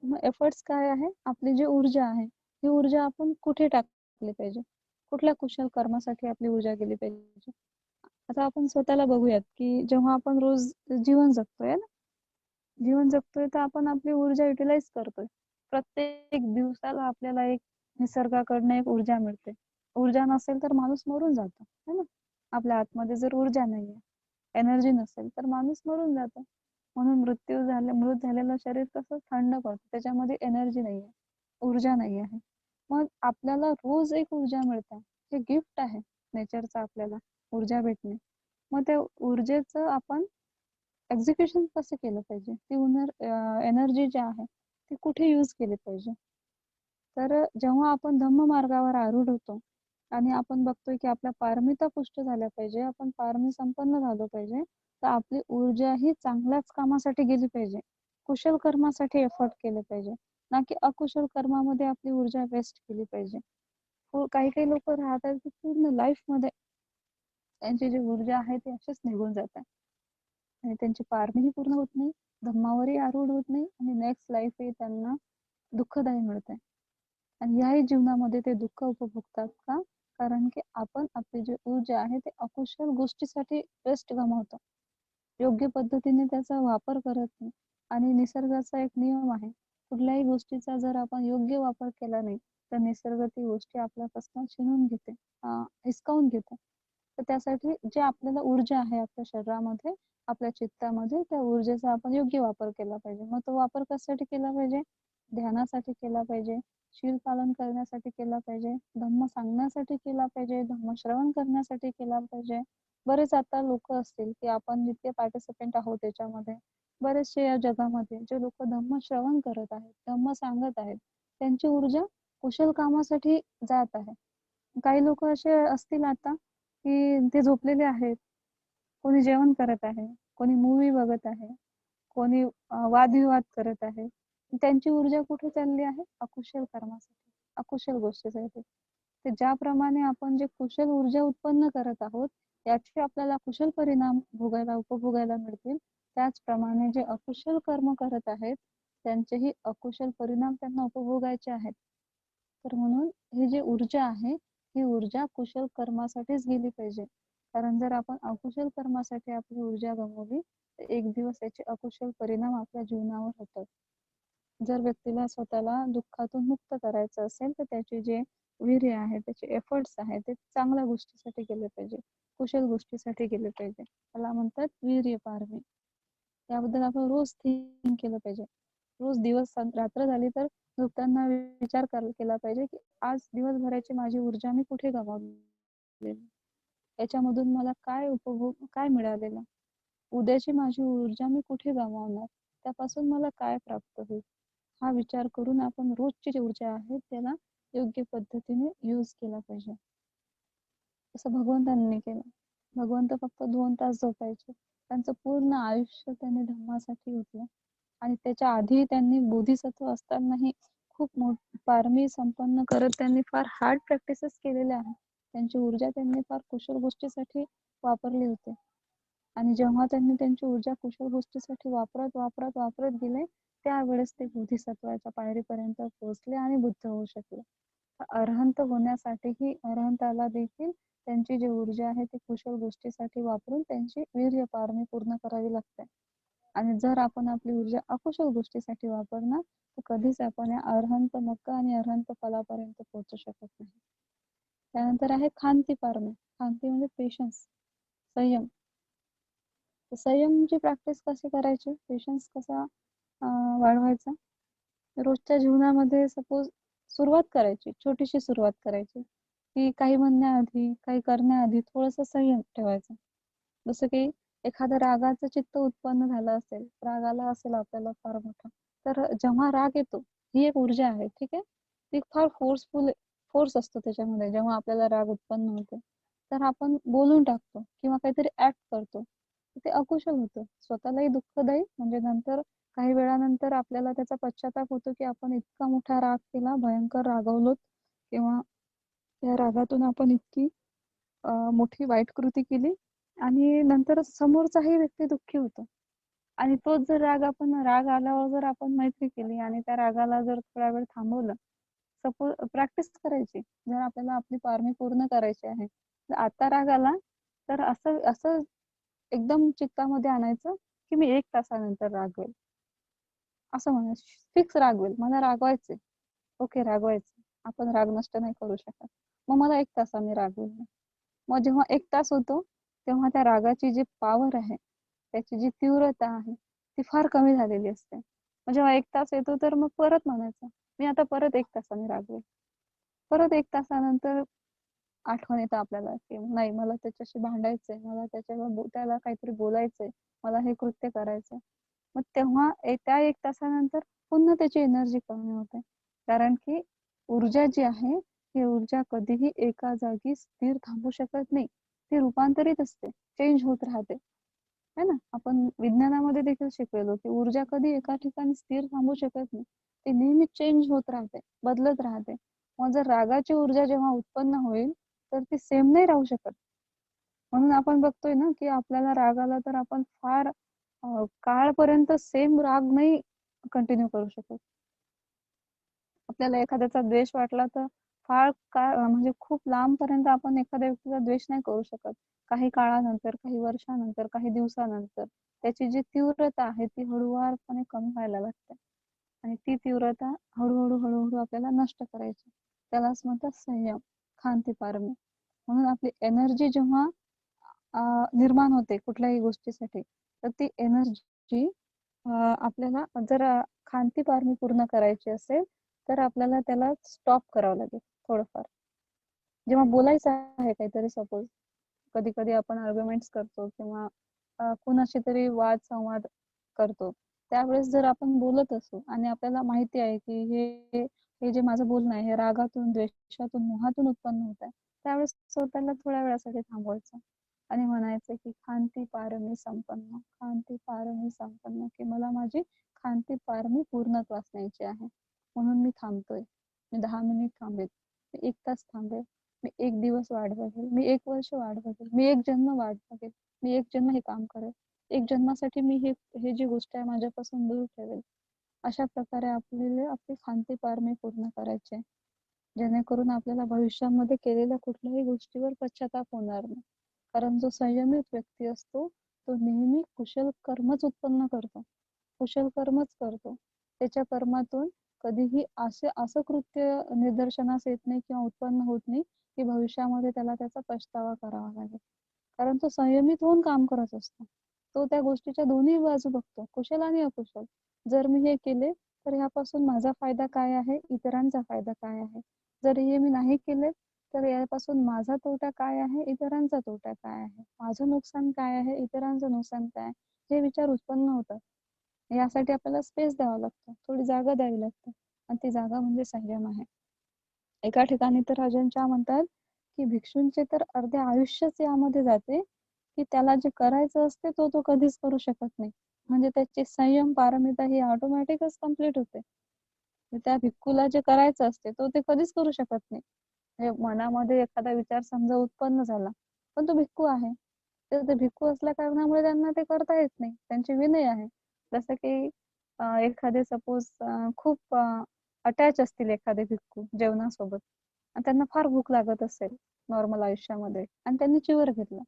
मग एफर्ट्स काय आहे? आपली जी ऊर्जा आहे, ही ऊर्जा आपण कुठे टाकली पाहिजे? कुठल्या कुशल कर्मासाठी आपली ऊर्जा गेली पाहिजे? आता आपण स्वतःला बघूयात, की जेव्हा आपण रोज जीवन जगतोय ना, जीवन जगतोय तर आपण आपली ऊर्जा युटिलाइज करतोय. प्रत्येक दिवसाला आपल्याला एक निसर्गाकडनं एक ऊर्जा मिळते. ऊर्जा नसेल तर माणूस मरून जातो, है ना? आपल्या आतमध्ये जर ऊर्जा नाहीये, एनर्जी नसेल तर माणूस मरून जातो. म्हणून मृत झालेलं शरीर कसं थंड पडतं, त्याच्यामध्ये एनर्जी नाहीये, ऊर्जा नाही आहे. मग आपल्याला रोज एक ऊर्जा मिळते, हे गिफ्ट आहे नेचरचं आपल्याला ऊर्जा भेटणे. मग त्या ऊर्जेचं आपण एक्झिक्युशन कसं केलं पाहिजे? ती एनर्जी जी आहे ती कुठे यूज केली पाहिजे? तर जेव्हा आपण धम्म मार्गावर आरूढ होतो आणि आपण बघतोय की आपल्या पारमिता पुष्ट झाल्या पाहिजे, आपण पारमी संपन्न झालो पाहिजे, तर आपली ऊर्जा ही चांगल्याच कामासाठी गेली पाहिजे. कुशल कर्मासाठी एफर्ट केले पाहिजे, ना की अकुशल कर्मामध्ये आपली ऊर्जा वेस्ट केली पाहिजे. काही काही लोक राहतात की पूर्ण लाईफ मध्ये त्यांची जी ऊर्जा आहे ती अशीच निघून जाते आणि त्यांची पारमीही पूर्ण होत नाही, धम्मावरही आरूढ होत नाही आणि नेक्स्ट लाईफही त्यांना दुःखदायी मिळते. आणि याही जीवनामध्ये ते दुःख उपभोगतात का? कारण की आपण आपली जी ऊर्जा आहे ते अकुशल गोष्टीसाठी वेस्ट गमावतो, योग्य पद्धतीने त्याचा वापर करत नाही. आणि निसर्गाचा एक नियम आहे, कुठल्याही गोष्टीचा जर आपण योग्य वापर केला नाही तर निसर्ग ती गोष्टी आपल्यापासून छिनून घेते, हिसकावून घेते. तर त्यासाठी जे आपल्याला ऊर्जा आहे आपल्या शरीरामध्ये, आपल्या चित्तामध्ये, त्या ऊर्जेचा आपण योग्य वापर केला पाहिजे. मग तो वापर कशासाठी केला पाहिजे? ध्यानासाठी केला पाहिजे, शील पालन करण्यासाठी केला पाहिजे, धम्म सांगण्यासाठी केला पाहिजे, धम्म श्रवण करण्यासाठी केला पाहिजे. बरेच आता लोक असतील की आपण जितके पार्टिसिपेंट आहोत त्याच्यामध्ये, बरेचसे या जगामध्ये जे लोक धम्म श्रवण करत आहेत, धम्म सांगत आहेत, त्यांची ऊर्जा कुशल कामासाठी जात आहे. काही लोक असे असतील आता की ते झोपलेले आहेत, कोणी जेवण करत आहे, कोणी मूवी बघत आहे, कोणी वादविवाद करत आहे. त्यांची ऊर्जा कुठे चालली आहे? अकुशल कर्मासाठी, अकुशल गोष्टीसाठी. तर ज्याप्रमाणे आपण जे कुशल ऊर्जा उत्पन्न करत आहोत याचे आपल्याला कुशल परिणाम उपभोगायला मिळतील, त्याचप्रमाणे जे अकुशल कर्म करत आहेत त्यांचेही अकुशल परिणाम त्यांना उपभोगायचे आहेत. तर म्हणून ही जी ऊर्जा आहे ही ऊर्जा कुशल कर्मासाठीच गेली पाहिजे. कारण जर आपण अकुशल कर्मासाठी आपली ऊर्जा गमावली तर एक दिवस याचे अकुशल परिणाम आपल्या जीवनावर होतात. जर व्यक्तीला स्वतःला दुःखातून मुक्त करायचं असेल तर त्याचे जे वीर्य आहे, त्याचे एफर्ट्स आहेत ते चांगल्या गोष्टीसाठी केले पाहिजे, कुशल गोष्टीसाठी केले पाहिजे. त्याला म्हणतात वीर्य पारमी. याबद्दल आपण रोज थिंक केलं पाहिजे. रोज रात्र झाली तर झोपताना विचार केला पाहिजे की आज दिवसभराची माझी ऊर्जा मी कुठे गमावली, याच्यामधून मला काय मिळालेलं, उद्याची माझी ऊर्जा मी कुठे गमावणार, त्यापासून मला काय प्राप्त होईल, हा विचार करून आपण रोजची जी ऊर्जा आहे त्याला योग्य पद्धतीने यूज केला पाहिजे. असं भगवंतांनी केलं. भगवंत फक्त 2 तास झोपायचे, त्यांचं पूर्ण आयुष्य त्यांनी धम्मासाठी होतं. आणि त्याच्या आधी त्यांनी बोधिसत्व असतानाही खूप पारमी संपन्न करत त्यांनी फार हार्ड प्रॅक्टिसेस केलेल्या आहेत. त्यांची ऊर्जा त्यांनी फार कुशल गोष्टीसाठी वापरली होती. आणि जेव्हा त्यांनी त्यांची ऊर्जा कुशल गोष्टीसाठी वापरत गेले त्यावेळेस ते बोधिसत्वाच्या पायरीपर्यंत पोहोचले आणि बुद्ध होऊ शकले. अरहंत होण्यासाठीही अरहंताला देखील त्यांची जी ऊर्जा आहे ती कुशल गोष्टीसाठी वापरून त्यांची वीर्य पारमी पूर्ण करावी लागते. आणि जर आपण आपली ऊर्जा अकुशल गोष्टीसाठी वापरणार तर कधीच आपण या अरहंत मक्का आणि अरहंत फलापर्यंत पोहोचू शकत नाही. त्यानंतर आहे खांती पारमी. खांती म्हणजे पेशन्स, संयम. संयमची प्रॅक्टिस कशी करायची, पेशन्स कसा वाढवायचा. रोजच्या जीवनामध्ये सपोज सुरुवात करायची, छोटीशी सुरुवात करायची, की काही म्हणण्याआधी काही करण्याआधी थोडंसं संयम ठेवायचा. जसं की एखादं रागाचं चित्त उत्पन्न झालं असेल, राग आला असेल आपल्याला फार मोठा, तर जेव्हा राग येतो ही एक ऊर्जा आहे, ठीक आहे, ती फार फोर्स असतो त्याच्यामध्ये. जेव्हा आपल्याला राग उत्पन्न होते तर आपण बोलून टाकतो किंवा काहीतरी ऍक्ट करतो, ते अकुशल होतं, स्वतःलाही दुःखदायी. म्हणजे नंतर काही वेळानंतर आपल्याला त्याचा पश्चाताप होतो की आपण इतका मोठा राग केला, भयंकर रागवलो, किंवा त्या रागातून आपण इतकी मोठी वाईट कृती केली आणि नंतर समोरचाही व्यक्ती दुःखी होतो. आणि तोच जर राग आल्यावर जर आपण मैत्री केली आणि त्या रागाला जर थोडा वेळ थांबवलं, सपोज प्रॅक्टिस करायची, जर आपल्याला आपली पारमी पूर्ण करायची आहे, तर आता राग आला तर असं असं एकदम चित्तामध्ये आणायचं की मी 1 तासानंतर रागवेल. असं म्हणायचं, फिक्स रागवेल, मला रागवायचे. ओके, रागवायचं. आपण राग नष्ट नाही करू शकत. मग मला 1 तासाने रागवेल. मग जेव्हा 1 तास होतो तेव्हा त्या रागाची जी पॉवर आहे, त्याची जी तीव्रता आहे ती फार कमी झालेली असते. मग जेव्हा 1 तास येतो तर मग परत म्हणायचं, मी आता परत 1 तासाने रागवेल. परत 1 तासानंतर आठवण येतं आपल्याला की नाही, मला त्याच्याशी भांडायचंय, मला त्याला काहीतरी बोलायचंय, मला हे कृत्य करायचंय. मग तेव्हा त्या 1 तासानंतर पुन्हा त्याची एनर्जी कमी होते. कारण की ऊर्जा जी आहे ही ऊर्जा कधीही एका जागी स्थिर थांबू शकत नाही. ती रूपांतरित असते, चेंज होत राहते, है ना. आपण विज्ञानामध्ये देखील शिकलेलो की ऊर्जा कधी एका ठिकाणी स्थिर थांबू शकत नाही, ती नेहमी चेंज होत राहते, बदलत राहते. मग जर रागाची ऊर्जा जेव्हा उत्पन्न होईल तर ती सेम नाही राहू शकत. म्हणून आपण बघतोय ना की आपल्याला राग आला तर आपण फार काळपर्यंत सेम राग नाही कंटिन्यू करू शकत. आपल्याला एखाद्याचा द्वेष वाटला तर फार काळ म्हणजे खूप लांबपर्यंत आपण एखाद्या व्यक्तीचा द्वेष नाही करू शकत. काही काळानंतर, काही वर्षानंतर, काही दिवसानंतर त्याची जी तीव्रता आहे ती हळूवारपणे कमी व्हायला लागते आणि ती तीव्रता हळूहळू आपल्याला नष्ट करायची. त्यालाच म्हणतात संयम, खांती पारमी. म्हणून आपली एनर्जी जेव्हा निर्माण होते कुठल्याही गोष्टीसाठी, तर ती एनर्जी आपल्याला जर खांती पारमी पूर्ण करायची असेल तर आपल्याला त्याला स्टॉप करावं लागेल थोडंफार. जेव्हा बोलायचं आहे काहीतरी, सपोज कधी कधी आपण आर्ग्युमेंट्स करतो किंवा कुणाशी तरी वाद संवाद करतो, त्यावेळेस जर आपण बोलत असू आणि आपल्याला माहिती आहे की हे हे जे माझं बोलणं आहे हे रागातून, द्वेषातून, मोहातून उत्पन्न होत आहे, त्यावेळेस स्वतःला थोड्या वेळासाठी थांबवायचं आणि म्हणायचं की खांती पारमी संपन्न, खांती पारमी संपन्न, की मला माझी खांती पारमी पूर्णत्वास न्यायची आहे. म्हणून मी थांबतोय. मी 10 मिनिट थांबेल, मी 1 तास थांबेल, मी 1 दिवस वाट बघेल, मी 1 वर्ष वाट बघेल, मी 1 जन्म वाट बघेल, मी 1 जन्म हे काम करेल, 1 जन्मासाठी मी हे जी गोष्ट आहे माझ्यापासून दूर ठेवेल. अशा प्रकारे आपली खांती पारमी पूर्ण करायची, जेणेकरून आपल्याला भविष्यामध्ये केलेल्या कुठल्याही गोष्टीवर पश्चाताप होणार नाही. कारण जो संयमित व्यक्ती असतो तो नेहमी कुशल कर्मच उत्पन्न करतो, कुशल कर्मच करतो. त्याच्या कर्मातून कधीही असं कृत्य निदर्शनास येत नाही किंवा उत्पन्न होत नाही की भविष्यामध्ये त्याला त्याचा पछतावा करावा लागेल. कारण तो संयमित होऊन काम करत असतो. तो त्या गोष्टीच्या दोन्ही बाजू बघतो, कुशल आणि अकुशल. जर मी हे केले तर ह्यापासून माझा फायदा काय आहे, इतरांचा फायदा काय आहे. जर हे मी नाही केले तर यापासून माझा तोटा काय आहे, इतरांचा तोटा काय आहे, माझं नुकसान काय आहे, इतरांचं नुकसान काय आहे, हे विचार उत्पन्न होतात. यासाठी आपल्याला स्पेस द्यावा लागतो, थोडी जागा द्यावी लागते आणि ती जागा म्हणजे संयम आहे. एका ठिकाणी तर अजून चहा म्हणतात की भिक्षूंचे तर अर्धे आयुष्यच यामध्ये जाते की त्याला जे करायचं असते तो कधीच करू शकत नाही. म्हणजे त्याची संयम पारमिता ही ऑटोमॅटिकच कम्प्लीट होते. त्या भिक्खूला जे करायचं असते ते कधीच करू शकत नाही. म्हणजे मनामध्ये एखादा विचार समजा उत्पन्न झाला, पण तो भिक्खू आहे, तर ते भिक्खू असल्या कारणामुळे त्यांना ते करता येत नाही, त्यांचे विनय आहे. जसं की एखादे सपोज खूप अटॅच असतील एखादे भिक्खू जेवणासोबत आणि त्यांना फार भूक लागत असेल नॉर्मल आयुष्यामध्ये आणि त्यांनी चिवर घेतला.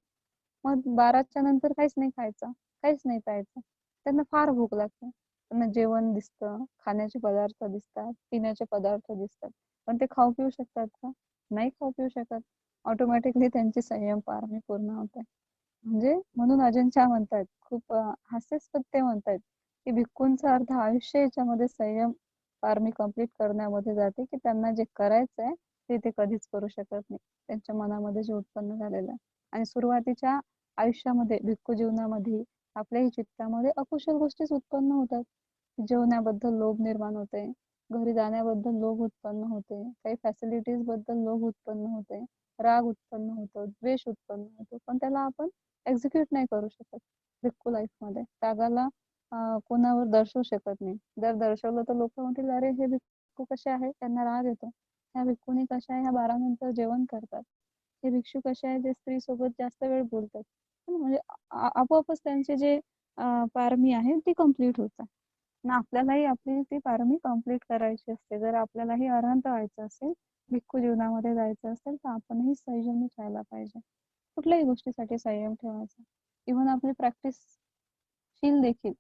मग 12च्या नंतर काहीच नाही खायचं, काहीच नाही प्यायचं. त्यांना फार भूक लागते. त्यांना जेवण दिसतं, खाण्याचे पदार्थ दिसतात, पिण्याचे पदार्थ दिसतात. पण ते खाऊ पिऊ शकतात का? नाही खाऊ पिऊ शकत. ऑटोमॅटिकली त्यांची संयम पारमी पूर्ण होते. म्हणजे म्हणून अजून चहा म्हणतात, खूप हास्यास्पद ते म्हणतात, की भिक्खूंचा अर्थ आयुष्य याच्यामध्ये संयम पारमी कंप्लीट करण्यामध्ये जाते, की त्यांना जे करायचंय ते कधीच करू शकत नाही. त्यांच्या मनामध्ये जे उत्पन्न झालेलं आहे. आणि सुरुवातीच्या आयुष्यामध्ये भिक्खू जीवनामध्ये आपल्याही चित्तामध्ये अकुशल गोष्टीच उत्पन्न होतात. जेवण्याबद्दल लोभ निर्माण होते, घरी जाण्याबद्दल लोभ उत्पन्न होते, काही फॅसिलिटीज बद्दल लोभ उत्पन्न होते, राग उत्पन्न होतो, द्वेष उत्पन्न होतो, पण त्याला आपण एक्झिक्यूट नाही करू शकत भिक्खू लाईफमध्ये. त्यागाला कोणावर दर्शवू शकत नाही. जर दर्शवलं तर लोक म्हणतील, अरे हे भिक्खू कसे आहे, त्यांना राग येतो. ह्या भिक्खूनी कशा आहे, ह्या 12 नंतर जेवण करतात. हे भिक्षू कसे आहे, जे स्त्री सोबत जास्त वेळ बोलतात. म्हणजे आपोआपच त्यांचे जे पारमी आहे ती कम्प्लीट होतात. आणि आपल्यालाही आपली ती पारमी कम्प्लीट करायची असते. जर आपल्यालाही अरहंत व्हायचं असेल, भिक्खू जीवनामध्ये जायचं असेल, तर आपणही संयमी राहायला पाहिजे. कुठल्याही गोष्टीसाठी संयम ठेवायचा. इव्हन आपली प्रॅक्टिस शील देखील,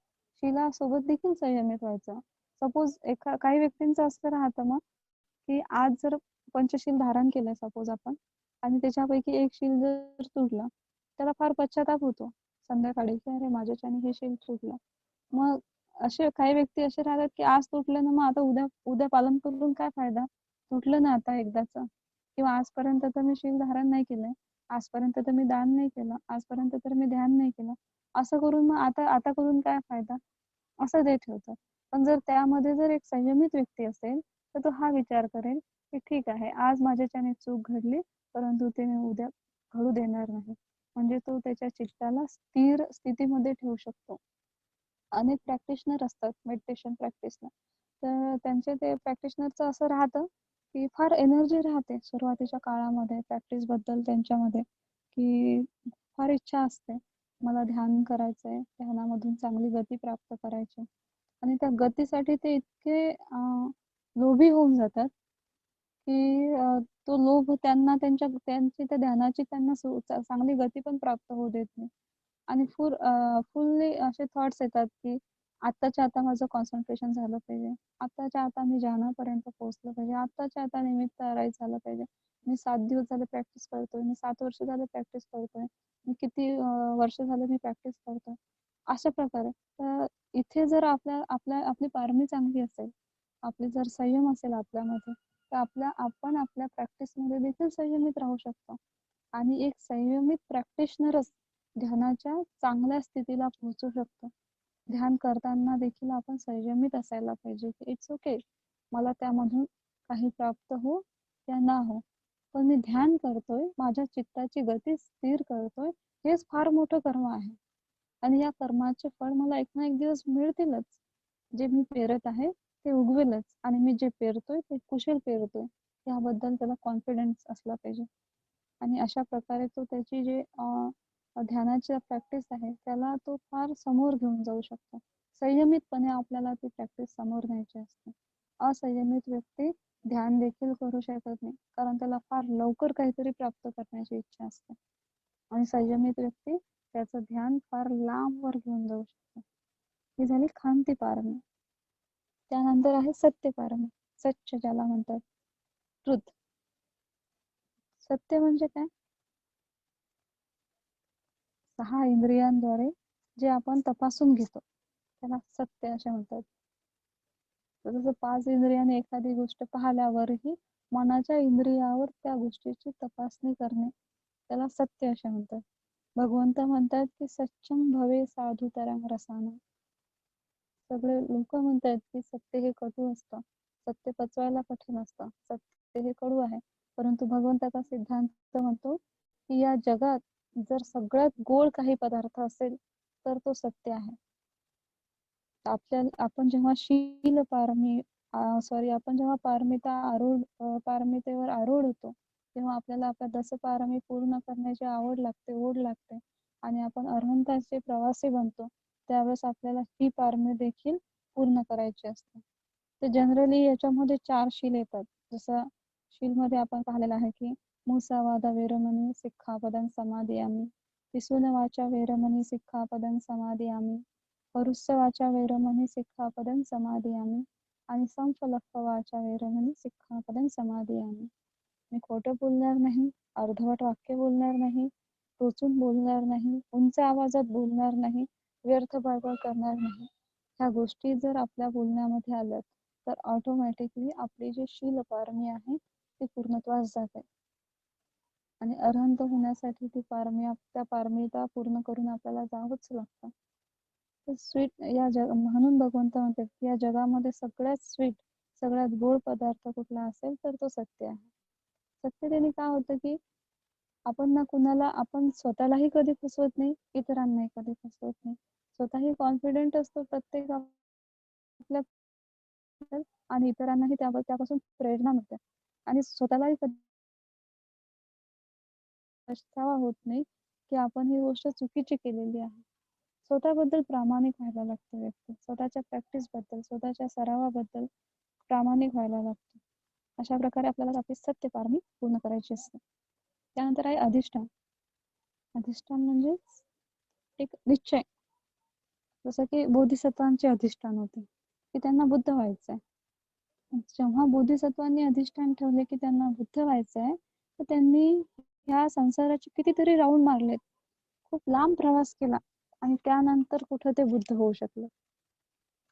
शीलासोबत देखील संयमित व्हायचं. सपोज काही व्यक्तींचं असं राहतं मग, की आज जर पंचशील धारण केलंय सपोज आपण आणि त्याच्यापैकी एक शील जर तुटला, त्याला फार पश्चाताप होतो संध्याकाळी, की अरे माझ्याच्याने हे शील तुटलं. मग असे काही व्यक्ती असे राहतात, की आज तुटलं ना, मग आता उद्या उद्या पालन करून काय फायदा, तुटलं ना आता एकदाच. किंवा आजपर्यंत तर मी शील धारण नाही केलंय, आजपर्यंत तर मी दान नाही केलं, आजपर्यंत तर मी ध्यान नाही केलं, असं करून मग आता आता करून काय फायदा, असं ते ठेवतात. पण जर त्यामध्ये जर एक संयमित व्यक्ती असेल, तर तो हा विचार करेल, की ठीक आहे, आज माझ्याच्याने चूक घडली, परंतु ते मी उद्या घडू देणार नाही. म्हणजे तो त्याच्या चित्ताला स्थिर स्थितीमध्ये ठेवू शकतो. अनेक प्रॅक्टिशनर असतात मेडिटेशन प्रॅक्टिसला, तर त्यांचे ते प्रॅक्टिशनरचं असं राहतं, की फार एनर्जी राहते सुरुवातीच्या काळामध्ये प्रॅक्टिस बद्दल त्यांच्यामध्ये, की फार इच्छा असते, मला ध्यान करायचंय, ध्यानामधून चांगली गती प्राप्त करायची. आणि त्या गतीसाठी ते इतके लोभी होऊन जातात, की तो लोभ त्यांना त्यांची त्या ध्यानाची त्यांना चांगली गती पण प्राप्त होऊ देत नाही. आणि फुल्ली असे थॉट्स येतात, की आत्ताच्या आता माझं कॉन्सन्ट्रेशन झालं पाहिजे, आत्ताच्या आता मी ध्यानापर्यंत पोहोचलं पाहिजे, आत्ताच्या आता निमित्त आराई झालं पाहिजे. मी 7 दिवस झाले प्रॅक्टिस करतोय, मी 7 वर्ष झाले प्रॅक्टिस करतोय, मी किती वर्ष झाले मी प्रॅक्टिस करतोय, अशा प्रकारे. तर इथे जर आपली पारमी चांगली असेल, आपली जर संयम असेल आपल्यामध्ये, तर आपण आपल्या प्रॅक्टिसमध्ये देखील संयमित राहू शकतो. आणि एक संयमित प्रॅक्टिशनरच ध्यानाच्या चांगल्या स्थितीला पोहोचू शकतो. ध्यान करताना देखील आपण संयमित असायला पाहिजे, की इट्स ओके, मला त्यामधून काही प्राप्त हो या ना हो, पण मी ध्यान करतोय, माझ्या चित्ताची गती स्थिर करतोय, हेच फार मोठं कर्म आहे. आणि या कर्माचे फळ मला एक ना एक दिवस मिळतीलच. जे मी पेरत आहे ते उगवेलच, आणि मी जे पेरतोय ते कुशल पेरतोय, याबद्दल त्याला कॉन्फिडन्स असला पाहिजे. आणि अशा प्रकारे तो त्याची जे ध्यानाची प्रॅक्टिस आहे त्याला तो फार समोर घेऊन जाऊ शकतो. संयमितपणे आपल्याला ती प्रॅक्टिस समोर न्यायची असते. असंयमित व्यक्ती ध्यान देखील करू शकत नाही, कारण त्याला फार लवकर काहीतरी प्राप्त करण्याची इच्छा असते. आणि संयमित व्यक्ती त्याचं ध्यान फार लांबवर घेऊन जाऊ शकतो. ही झाली खांती पारमी. त्यानंतर आहे सत्य पारमी, सच्च ज्याला म्हणतात, ट्रुथ. सत्य म्हणजे काय? 6 इंद्रियांद्वारे जे आपण तपासून घेतो त्याला सत्य असे म्हणतात. तर जसं 5 इंद्रियाने एखादी गोष्ट पाहिल्यावरही मनाच्या इंद्रियावर त्या गोष्टीची तपासणी करणे, त्याला सत्य असे म्हणतात. भगवंत म्हणतात, की सच्चं भवे साधुतरं रसानं. सगळे लोक म्हणतात, की सत्य हे कटू असतं, सत्य पचवायला कठीण असतं, सत्य हे कडू आहे. परंतु भगवंताचा सिद्धांत म्हणतो, की या जगात जर सगळ्यात गोड काही पदार्थ असेल तर तो सत्य आहे. आपण जेव्हा शील पारमी आपण जेव्हा पारमितेवर आरूढ होतो, तेव्हा आपल्याला आपल्या दशपारमी पूर्ण करण्याची आवड लागते, ओढ लागते, आणि आपण अरहंताचे प्रवासी बनतो. त्यावेळेस आपल्याला ही पारमी देखील पूर्ण करायची असते. तर जनरली याच्यामध्ये 4 शील येतात. जसं शीलमध्ये आपण पाहिलेलं आहे की मुसावादा वेरमणी सिक्खापदं समादियामि, पिसून वाचा वेरमणी सिक्खापदं समादियामि, परुस्सवाचा वेरमणी सिक्खापदं समादियामि आणि संफलप्पवाचा वेरमणी सिक्खापदं समादियामि. मी खोटं बोलणार नाही, अर्धवट वाक्य बोलणार नाही, टोचून बोलणार नाही, उंच आवाजात बोलणार नाही, व्यर्थ बडबड करणार नाही. ह्या गोष्टी जर आपल्या बोलण्यामध्ये आल्यात तर ऑटोमॅटिकली आपली जी शील पारमी आहे ती पूर्णत्वास जाते. आणि अरहंत होण्यासाठी ती त्या पारमिता पूर्ण करून आपल्याला जावंच लागतं. तर स्वीट म्हणून भगवंत म्हणतात की या जगामध्ये सगळ्यात स्वीट, सगळ्यात गोड पदार्थ कुठला असेल तर तो सत्य आहे. सत्यतेने काय होतं की आपण स्वतःलाही कधी फसवत नाही, इतरांनाही कधी फसवत नाही. स्वतःही कॉन्फिडेंट असतो प्रत्येक आपल्या आणि इतरांनाही त्यापासून प्रेरणा मिळते आणि स्वतःलाही कधी पछतावा होत नाही की आपण ही गोष्ट चुकीची केलेली आहे. स्वतःबद्दल प्रामाणिक व्हायला लागतं व्यक्ती. स्वतःच्या प्रॅक्टिस बद्दल, स्वतःच्या सरावाबद्दल प्रामाणिक व्हायला लागतो. अशा प्रकारे आपल्याला आपली सत्य पारमी पूर्ण करायची असते. त्यानंतर आहे अधिष्ठान. अधिष्ठान म्हणजे एक निश्चय. जसं की बोधिसत्वांचे अधिष्ठान होते की त्यांना बुद्ध व्हायचंय. जेव्हा बोधिसत्वांनी अधिष्ठान ठेवले की त्यांना बुद्ध व्हायचंय तर त्यांनी ह्या संसाराचे कितीतरी राऊंड मारलेत, खूप लांब प्रवास केला आणि त्यानंतर कुठं ते बुद्ध होऊ शकले.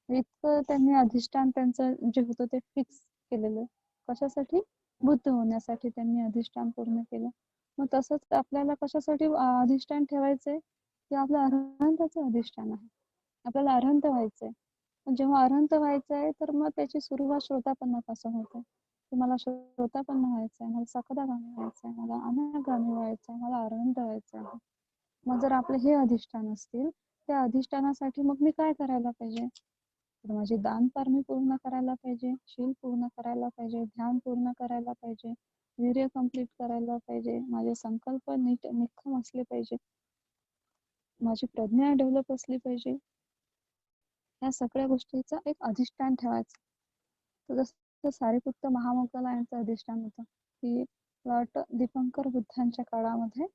इतकं त्यांनी अधिष्ठान त्यांचं जे होतं ते फिक्स केलेलं. कशासाठी? बुद्ध होण्यासाठी त्यांनी अधिष्ठान पूर्ण केलं. मग तसंच आपल्याला कशासाठी अधिष्ठान ठेवायचंय की आपलं अरहंताचं अधिष्ठान आहे. आपल्याला अरहंत व्हायचंय. पण जेव्हा अरहंत व्हायचंय तर मग त्याची सुरुवात श्रोतापन्नापासून होते. की मला श्रोतापन्न व्हायचंय, मला सकदागामी व्हायचंय, मला अनागामी व्हायचंय, मला अरहंत व्हायचंय. मग जर आपले हे अधिष्ठान असतील, त्या अधिष्ठानासाठी मग मी काय करायला पाहिजे? तर माझी दान पारमी पूर्ण करायला पाहिजे, शील पूर्ण करायला पाहिजे, ध्यान पूर्ण करायला पाहिजे, वीर्य कंप्लीट करायला पाहिजे, माझे संकल्प निखम असले पाहिजे, माझी प्रज्ञा डेव्हलप असली पाहिजे. या सगळ्या गोष्टीचं एक अधिष्ठान ठेवायचं. तर जसं सारिपुत्त महामोगला यांचं अधिष्ठान होतं की दीपंकर बुद्धांच्या काळामध्ये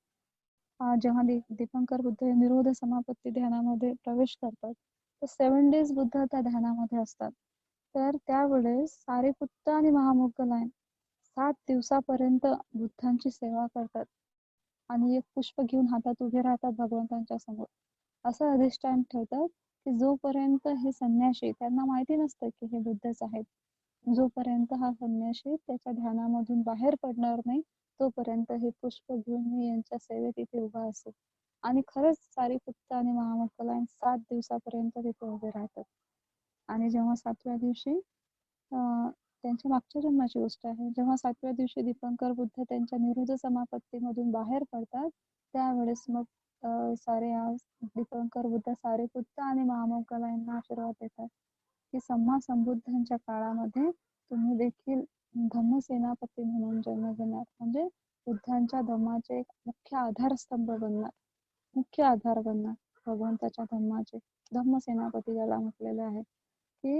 जेव्हा दीपंकर बुद्ध निरोध समापत्ती ध्यानामध्ये प्रवेश करतात तर 7 days बुद्ध त्या ध्यानामध्ये असतात. तर त्यावेळेस सारिपुत्त आणि महामोगलायन 7 दिवसापर्यंत बुद्धांची सेवा करतात आणि एक पुष्प घेऊन हातात उभे राहतात भगवंतांच्या समोर. असं अधिष्ठान ठेवतात की जोपर्यंत हे संन्यासी, त्यांना माहिती नसतं की हे बुद्धच आहेत, जोपर्यंत हा संन्यासी त्याच्या ध्यानामधून बाहेर पडणार नाही तोपर्यंत हे पुष्प घेऊन मी यांच्या सेवेत इथे उभा असेल. आणि खरंच सारिपुत्त आणि महामोगलायन 7 दिवसापर्यंत तिथे उभे राहतात. आणि जेव्हा 7व्या दिवशी त्यांच्या मागच्या जन्माची गोष्ट आहे, जेव्हा 7व्या दिवशी दीपंकर बुद्ध त्यांच्या निरोध समापत्तीमधून बाहेर पडतात त्यावेळेस मग दीपंकर बुद्ध सारिपुत्त आणि महामोगलांना आशीर्वाद देतात की सम्मा संबुद्धांच्या काळामध्ये तुम्ही देखील धम्मसेनापती म्हणून जन्म घेणार, म्हणजे बुद्धांच्या धम्माचे एक मुख्य आधारस्तंभ बनणार, मुख्य आधार बनणार भगवंताच्या धम्माचे. धम्मसेनापती ज्याला म्हटलेलं आहे की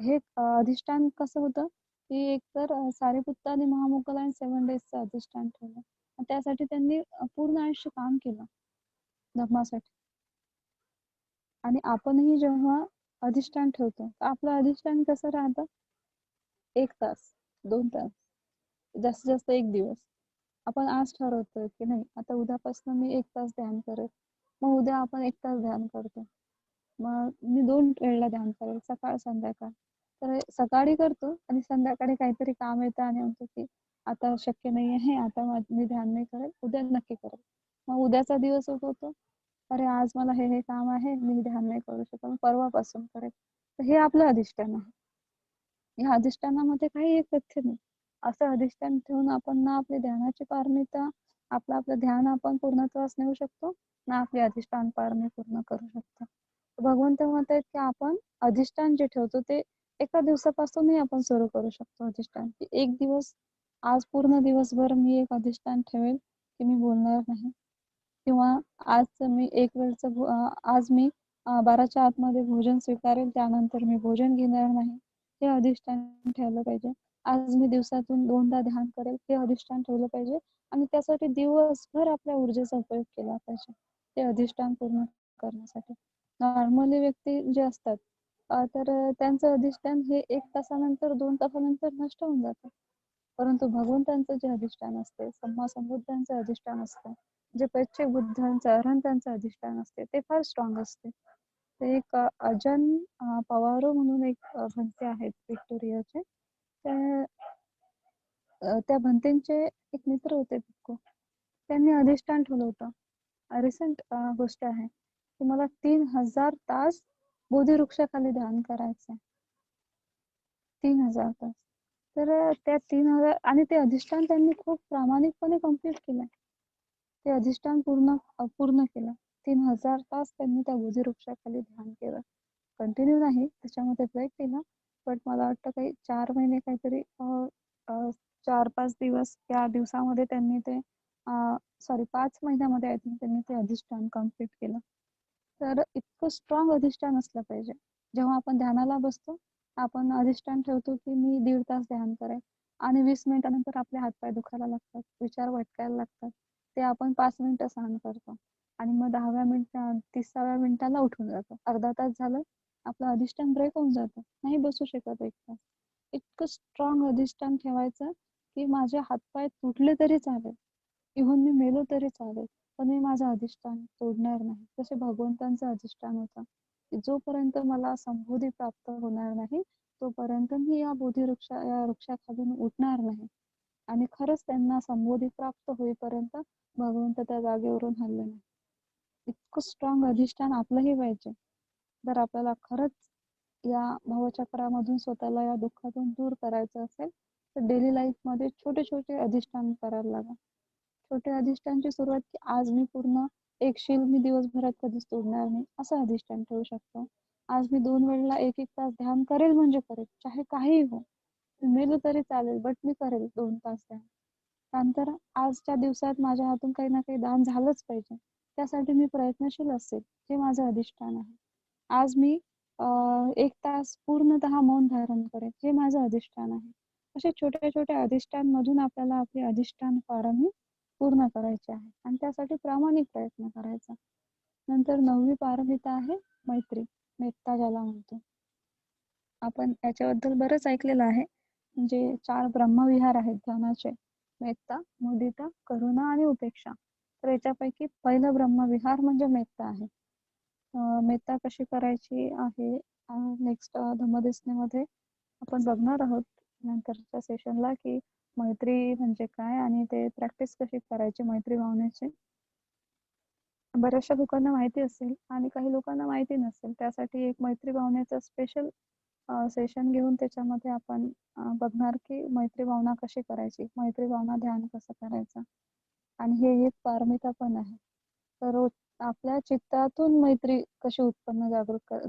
हे अधिष्ठान कसं होतं की एकतर सारिपुत्त आणि महामोगलांनी 7 days अधिष्ठान ठेवलं. त्यासाठी त्यांनी पूर्ण आयुष्य काम केलं धर्मासाठी. आणि आपणही जेव्हा अधिष्ठान ठेवतो तर आपलं अधिष्ठान कसं राहतं? 1 तास, 2 तास, जास्तीत जास्त 1 दिवस. आपण आज ठरवतोय की नाही आता उद्यापासून मी 1 तास ध्यान करेल. मग उद्या आपण 1 तास ध्यान करतो. मग मी 2 वेळेला ध्यान करेल, सकाळ संध्याकाळ. तर सकाळी करतो आणि संध्याकाळी काहीतरी काम येतं आणि म्हणतो की आता शक्य नाही आहे, आता मी ध्यान नाही करेल, उद्या नक्की करेल. मग उद्याचा दिवस उगवतो, अरे आज मला हे काम आहे, मी ध्यान नाही करू शकत, परवापासून करेल. तर हे आपलं अधिष्ठान आहे. या अधिष्ठानामध्ये काही एक तथ्य नाही. असं अधिष्ठान ठेवून आपण ना आपली ध्यानाची पारमिता, आपलं ध्यान आपण पूर्णत्वास नेऊ शकतो, ना आपली अधिष्ठान पारमी पूर्ण करू शकतो. भगवंत म्हणतात की आपण अधिष्ठान जे ठेवतो ते एका दिवसापासूनही आपण सुरू करू शकतो अधिष्ठान. की एक दिवस, आज पूर्ण दिवसभर मी एक अधिष्ठान ठेवेल की मी बोलणार नाही, किंवा आज मी 12च्या आतमध्ये भोजन स्वीकारेल, त्यानंतर मी भोजन घेणार नाही, हे अधिष्ठान ठेवलं पाहिजे. आज मी दिवसातून 2दा ध्यान करेल, हे अधिष्ठान ठेवलं पाहिजे आणि त्यासाठी दिवसभर आपल्या ऊर्जेचा उपयोग केला पाहिजे, ते अधिष्ठान पूर्ण करण्यासाठी. नॉर्मली व्यक्ती जे असतात तर त्यांचं अधिष्ठान हे 1 तासानंतर 2 तासानंतर नष्ट होऊन जातं. परंतु भगवंतांचं जे अधिष्ठान असते, सम्मा संबुद्धांचं अधिष्ठान असतं, जे प्रत्येक बुद्धांचं अरहंतांचं अधिष्ठान असते, ते फार स्ट्रॉंग असते. ते एक अजन पवारो म्हणून एक भंते आहेत व्हिक्टोरियाचे. त्या भंतेंचे एक मित्र होते भिक्खू. त्यांनी अधिष्ठान ठेवलं होतं. रिसेंट गोष्ट आहे की मला 3000 तास बोधिवृक्षाखाली ध्यान करायचं आहे. 3000 तास. तर त्या 3000 आणि ते अधिष्ठान त्यांनी खूप प्रामाणिकपणे कंप्लीट केलंय. ते अधिष्ठान पूर्ण केलं. 3000 तास त्यांनी त्या बोधिवृक्षाखाली ध्यान केलं. कंटिन्यू नाही, त्याच्यामध्ये ब्रेक केला. बट मला वाटतं काही 4 महिने काहीतरी 4-5 दिवस त्या दिवसामध्ये त्यांनी ते 5 महिन्यामध्ये आय थिंक त्यांनी ते अधिष्ठान कंप्लीट केलं. तर इतकं स्ट्रॉंग अधिष्ठान असलं पाहिजे. जेव्हा आपण ध्यानाला बसतो, आपण अधिष्ठान ठेवतो की मी 1.5 तास ध्यान करेल आणि 20 मिनिटानंतर आपले हातपाय दुखायला लागतात, विचार भटकायला लागतात. ते आपण 5 मिनिटं सहन करतो आणि मग 30व्या मिनिटाला उठून जातो. अर्धा तास झालं, आपलं अधिष्ठान ब्रेक होऊन जातं. नाही बसू शकत 1 तास. इतकं स्ट्रॉंग अधिष्ठान ठेवायचं की माझे हातपाय तुटले तरी चालेल, इव्हन मी मेलो तरी चालेल, पण मी माझं अधिष्ठान तोडणार नाही. जसे भगवंतांचं अधिष्ठान होतं की जोपर्यंत मला संबोधी प्राप्त होणार नाही, तोपर्यंत मी या वृक्षाखालून उठणार नाही. आणि खरंच त्यांना संबोधी प्राप्त होईपर्यंत भगवंत त्या जागेवरून हलले नाही. इतकं स्ट्रॉंग अधिष्ठान आपलंही पाहिजे. जर आपल्याला खरंच या भवचक्रामधून स्वतःला या दुःखातून दूर करायचं असेल, तर डेली लाईफमध्ये छोटे छोटे अधिष्ठान करायला लागा. छोटे अधिष्ठानची सुरुवात की आज मी पूर्ण एक शील मी दिवसभरात कधीच तोडणार नाही, असं अधिष्ठान ठेवू शकतो. आज मी 2 वेळेला 1-1 तास ध्यान करेल म्हणजे करेल, चाहे काहीही हो. मी मेलो तरी चालेल, बट मी करेल 2 तास ध्यान. त्यानंतर आजच्या दिवसात माझ्या हातून काही ना काही दान झालंच पाहिजे. त्यासाठी मी प्रयत्नशील असेल, हे माझं अधिष्ठान आहे. आज मी 1 तास पूर्णतः मौन धारण करेल, हे माझं अधिष्ठान आहे. असे छोट्या छोट्या अधिष्ठानमधून आपल्याला आपले अधिष्ठान पारमी पूर्ण करायचे आहे आणि त्यासाठी प्रामाणिक प्रयत्न करायचा. नंतर 9वी पारमिता आहे मैत्री, मेत्ता ज्याला म्हणतो. आपण याच्याबद्दल बरंच ऐकलेलं आहे. म्हणजे 4 ब्रह्मविहार आहेत ध्यानाचे. मेत्ता, मुदिता, करुणा आणि उपेक्षा. तर याच्यापैकी पहिलं ब्रह्मविहार म्हणजे मेत्ता आहे. मेत्ता कशी करायची आहे नेक्स्ट धम्मदेसनीमध्ये आपण बघणार आहोत नंतरच्या सेशनला की मैत्री म्हणजे काय आणि ते प्रॅक्टिस कशी करायची मैत्री भावनेची. बऱ्याचशा लोकांना माहिती असेल आणि काही लोकांना माहिती नसेल. त्यासाठी एक मैत्री भावनेचं स्पेशल सेशन घेऊन त्याच्यामध्ये आपण बघणार की मैत्री भावना कशी करायची, मैत्री भावना ध्यान कसं करायचं आणि हे एक पारमिता पण आहे. तर आपल्या चित्तातून मैत्री कशी उत्पन्न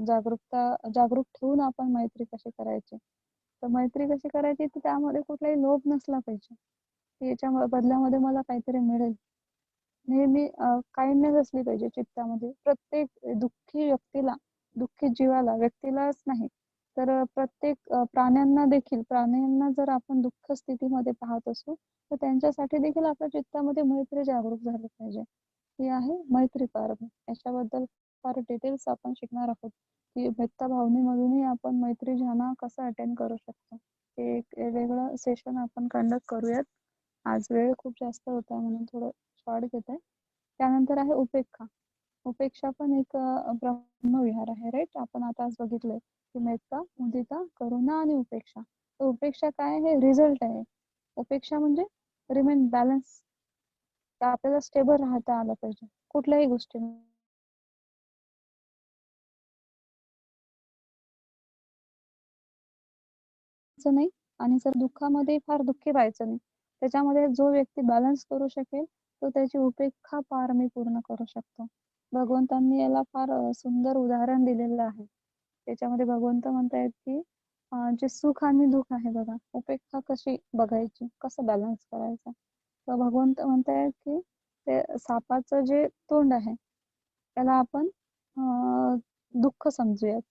जागरूक ठेवून आपण मैत्री कशी करायची. तर मैत्री कशी करायची तर त्यामध्ये कुठलाही लोभ नसला पाहिजे की याच्या बदल्यामध्ये मला काहीतरी मिळेल. नेहमी काइंडनेस असली पाहिजे चित्तामध्ये. प्रत्येक दुःखी जीवाला, व्यक्तीलाच नाही तर प्रत्येक प्राण्यांना जर आपण दुःख स्थितीमध्ये पाहत असू तर त्यांच्यासाठी देखील आपल्या चित्तामध्ये मैत्री जागरूक झाली पाहिजे. ही आहे मैत्री पारमी. याच्याबद्दल फार डिटेल्स आपण शिकणार आहोत की मेत्ता भावनेमधूनही आपण मैत्री ध्यान कसं अटेंड करू शकतो. ते एक वेगळं सेशन आपण कंडक्ट करूयात. आज वेळ खूप जास्त होता म्हणून थोडं शॉर्ट घेते. त्यानंतर आहे उपेक्षा. उपेक्षा पण एक ब्रह्मविहार आहे, राईट. आपण आता आज बघितलंय की मेत्ता, मुदिता, करुणा आणि उपेक्षा. तर उपेक्षा काय आहे, रिझल्ट आहे. उपेक्षा म्हणजे रिमेन बॅलन्स. आपल्याला स्टेबल राहता आलं पाहिजे कुठल्याही गोष्टी नाही आणि जर दुःखामध्ये फार दुःखी व्हायचं नाही. त्याच्यामध्ये जो व्यक्ती बॅलन्स करू शकेल तो त्याची उपेक्षा पारमी पूर्ण करू शकतो. भगवंतांनी याला फार सुंदर उदाहरण दिलेलं आहे. त्याच्यामध्ये भगवंत म्हणतायत की जे सुख आणि दुःख आहे बघा, उपेक्षा कशी बघायची, कसं बॅलन्स करायचं. तर भगवंत म्हणतायत की ते सापाचं जे तोंड आहे त्याला आपण दुःख समजूयात.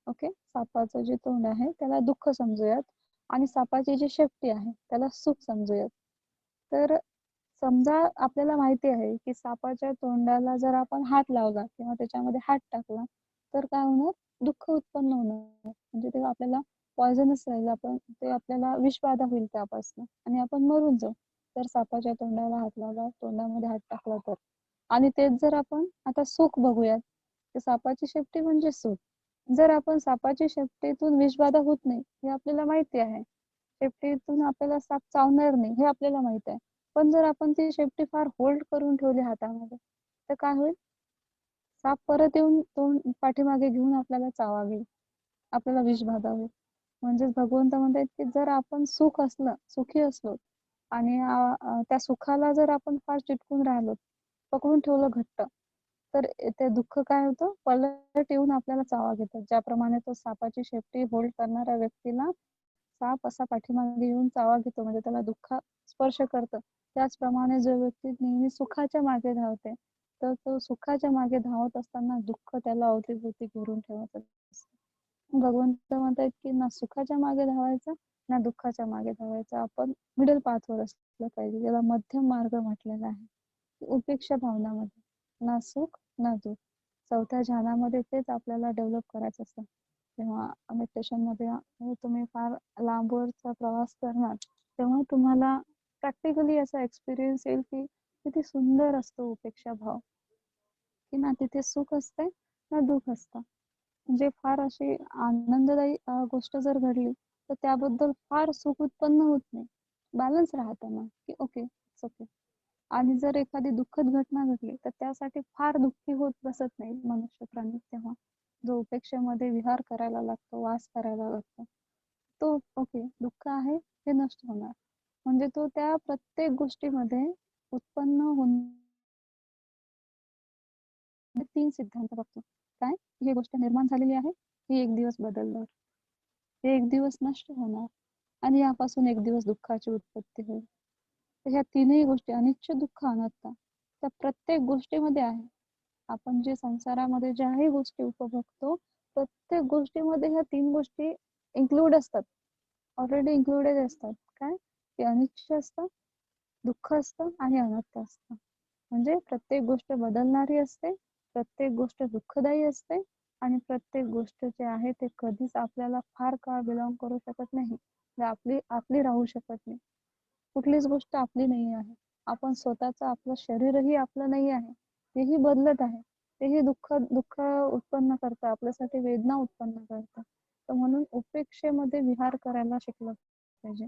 ओके, सापाचं जे तोंड आहे त्याला दुःख समजूयात आणि सापाची जी शेपटी आहे त्याला सुख समजूयात. तर समजा आपल्याला माहिती आहे की सापाच्या तोंडाला जर आपण हात लावला किंवा त्याच्यामध्ये हात टाकला तर काय होणार, दुःख उत्पन्न होणार. म्हणजे ते आपल्याला पॉयझनस राहील, आपण ते आपल्याला विषबाधा होईल त्यापासून आणि आपण मरून जाऊ जर सापाच्या तोंडाला हात लावला, तोंडामध्ये हात टाकला तर. आणि तेच जर आपण आता सुख बघूयात, तर सापाची शेपटी म्हणजे सुख. जर आपण सापाची शेपटीतून विषबाधा होत नाही हे आपल्याला माहिती आहे, शेपटीतून आपल्याला साप चावणार नाही हे आपल्याला माहित आहे, पण जर आपण ती शेपटी फार होल्ड करून ठेवली हातामध्ये तर काय होईल, साप परत येऊन तोंड पाठीमागे घेऊन आपल्याला चावावी, आपल्याला विषबाधा होईल. म्हणजेच भगवंत म्हणतात की जर आपण सुखी असलो आणि त्या सुखाला जर आपण फार चिटकून राहिलो, पकडून ठेवलं घट्ट, तर ते दुःख काय होतं, पलट येऊन आपल्याला चावा घेतात. ज्याप्रमाणे तो सापाची शेपटी होल्ड करणाऱ्या व्यक्तीला साप असा पाठीमागे येऊन चावा घेतो, म्हणजे त्याला दुःख स्पर्श करतं. त्याचप्रमाणे जो व्यक्ती नेहमी सुखाच्या मागे धावते तर तो सुखाच्या मागे धावत असताना दुःख त्याला अवतीभोवती घेरून ठेवत असतं. भगवंत म्हणतात की ना सुखाच्या मागे धावायचं ना दुःखाच्या मागे धावायचं, आपण मिडल पाथवर असलं पाहिजे, त्याला मध्यम मार्ग म्हटलेला आहे. उपेक्षा भावनामध्ये ना सुख ना दुःख, चौथ्या ध्यानामध्ये तेच आपल्याला डेव्हलप करायचं असतं. तेव्हा मेडिटेशन मध्ये तुम्ही फार लांबवरचा प्रवास करणार तेव्हा तुम्हाला प्रॅक्टिकली असा एक्सपिरियन्स येईल की किती सुंदर असतो उपेक्षा भाव, की ना तिथे सुख असते ना दुःख असतं. म्हणजे फार अशी आनंददायी गोष्ट जर घडली तर त्याबद्दल फार सुख उत्पन्न होत नाही, बॅलन्स राहतं ना की ओके इट्स ओके. आणि जर एखादी दुःखद घटना घडली तर त्यासाठी फार दुःखी होत बसत नाही मनुष्य प्राणी. तेव्हा जो उपेक्षेमध्ये विहार करायला लागतो, वास करायला लागतो, तो ओके दुःख आहे हे नष्ट होणार. म्हणजे तो त्या प्रत्येक गोष्टीमध्ये उत्पन्न होणार 3 सिद्धांत बघतो. काय, ही गोष्ट निर्माण झालेली आहे, ही एक दिवस बदलणार, हे एक दिवस नष्ट होणार आणि यापासून एक दिवस दुःखाची उत्पत्ती होईल. तर ह्या तीनही गोष्टी अनिच्छ दुःख अनात्ता त्या प्रत्येक गोष्टीमध्ये आहे. आपण जे संसारामध्ये ज्याही गोष्टी उपभोगतो प्रत्येक गोष्टीमध्ये ह्या 3 गोष्टी इन्क्लूड असतात, ऑलरेडी इन्क्लुडेड असतात. काय, ते अनिच्छ असतं, दुःख असतं आणि अनात्ता असतं. म्हणजे प्रत्येक गोष्ट बदलणारी असते, प्रत्येक गोष्ट दुःखदायी असते आणि प्रत्येक गोष्ट जे आहे ते कधीच आपल्याला फार काळ बिलॉंग करू शकत नाही, आपली आपली राहू शकत नाही. कुठलीच गोष्ट आपली नाही आहे. आपण स्वतःचं आपलं शरीरही आपलं नाही आहे, तेही बदलत आहे, तेही दुःख दुःख उत्पन्न करतं, आपल्यासाठी वेदना उत्पन्न करतं. तर म्हणून उपेक्षेमध्ये विहार करायला शिकलं पाहिजे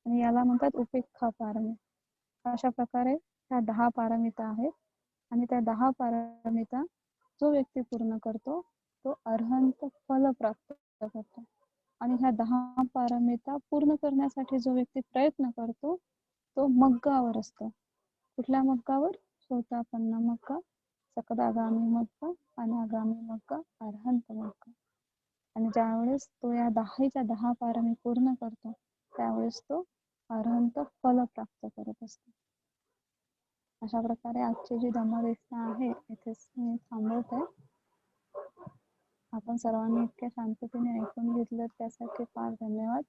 आणि याला म्हणतात उपेक्षा पारमी. अशा प्रकारे ह्या 10 पारमिता आहेत आणि त्या 10 पारमिता जो व्यक्ती पूर्ण करतो तो अर्हंत फल प्राप्त करतो. आणि ह्या 10 पारमिता पूर्ण करण्यासाठी जो व्यक्ती प्रयत्न करतो तो मग्गावर असतो. कुठल्या मग्गावर, सोतापन्न मग्गा, सकदागामी मग्गा, अनागामी मग्गा, अर्हंत मग्गा. आणि ज्यावेळेस तो या 10च्या 10 पारमी पूर्ण करतो त्यावेळेस तो अर्हंत फल प्राप्त करत असतो. अशा प्रकारे आजची जी धम्मदेशना आहे इथेच मी थांबवत आहे. आपण सर्वांनी इतक्या शांततेने ऐकून घेतलं त्यासाठी फार धन्यवाद.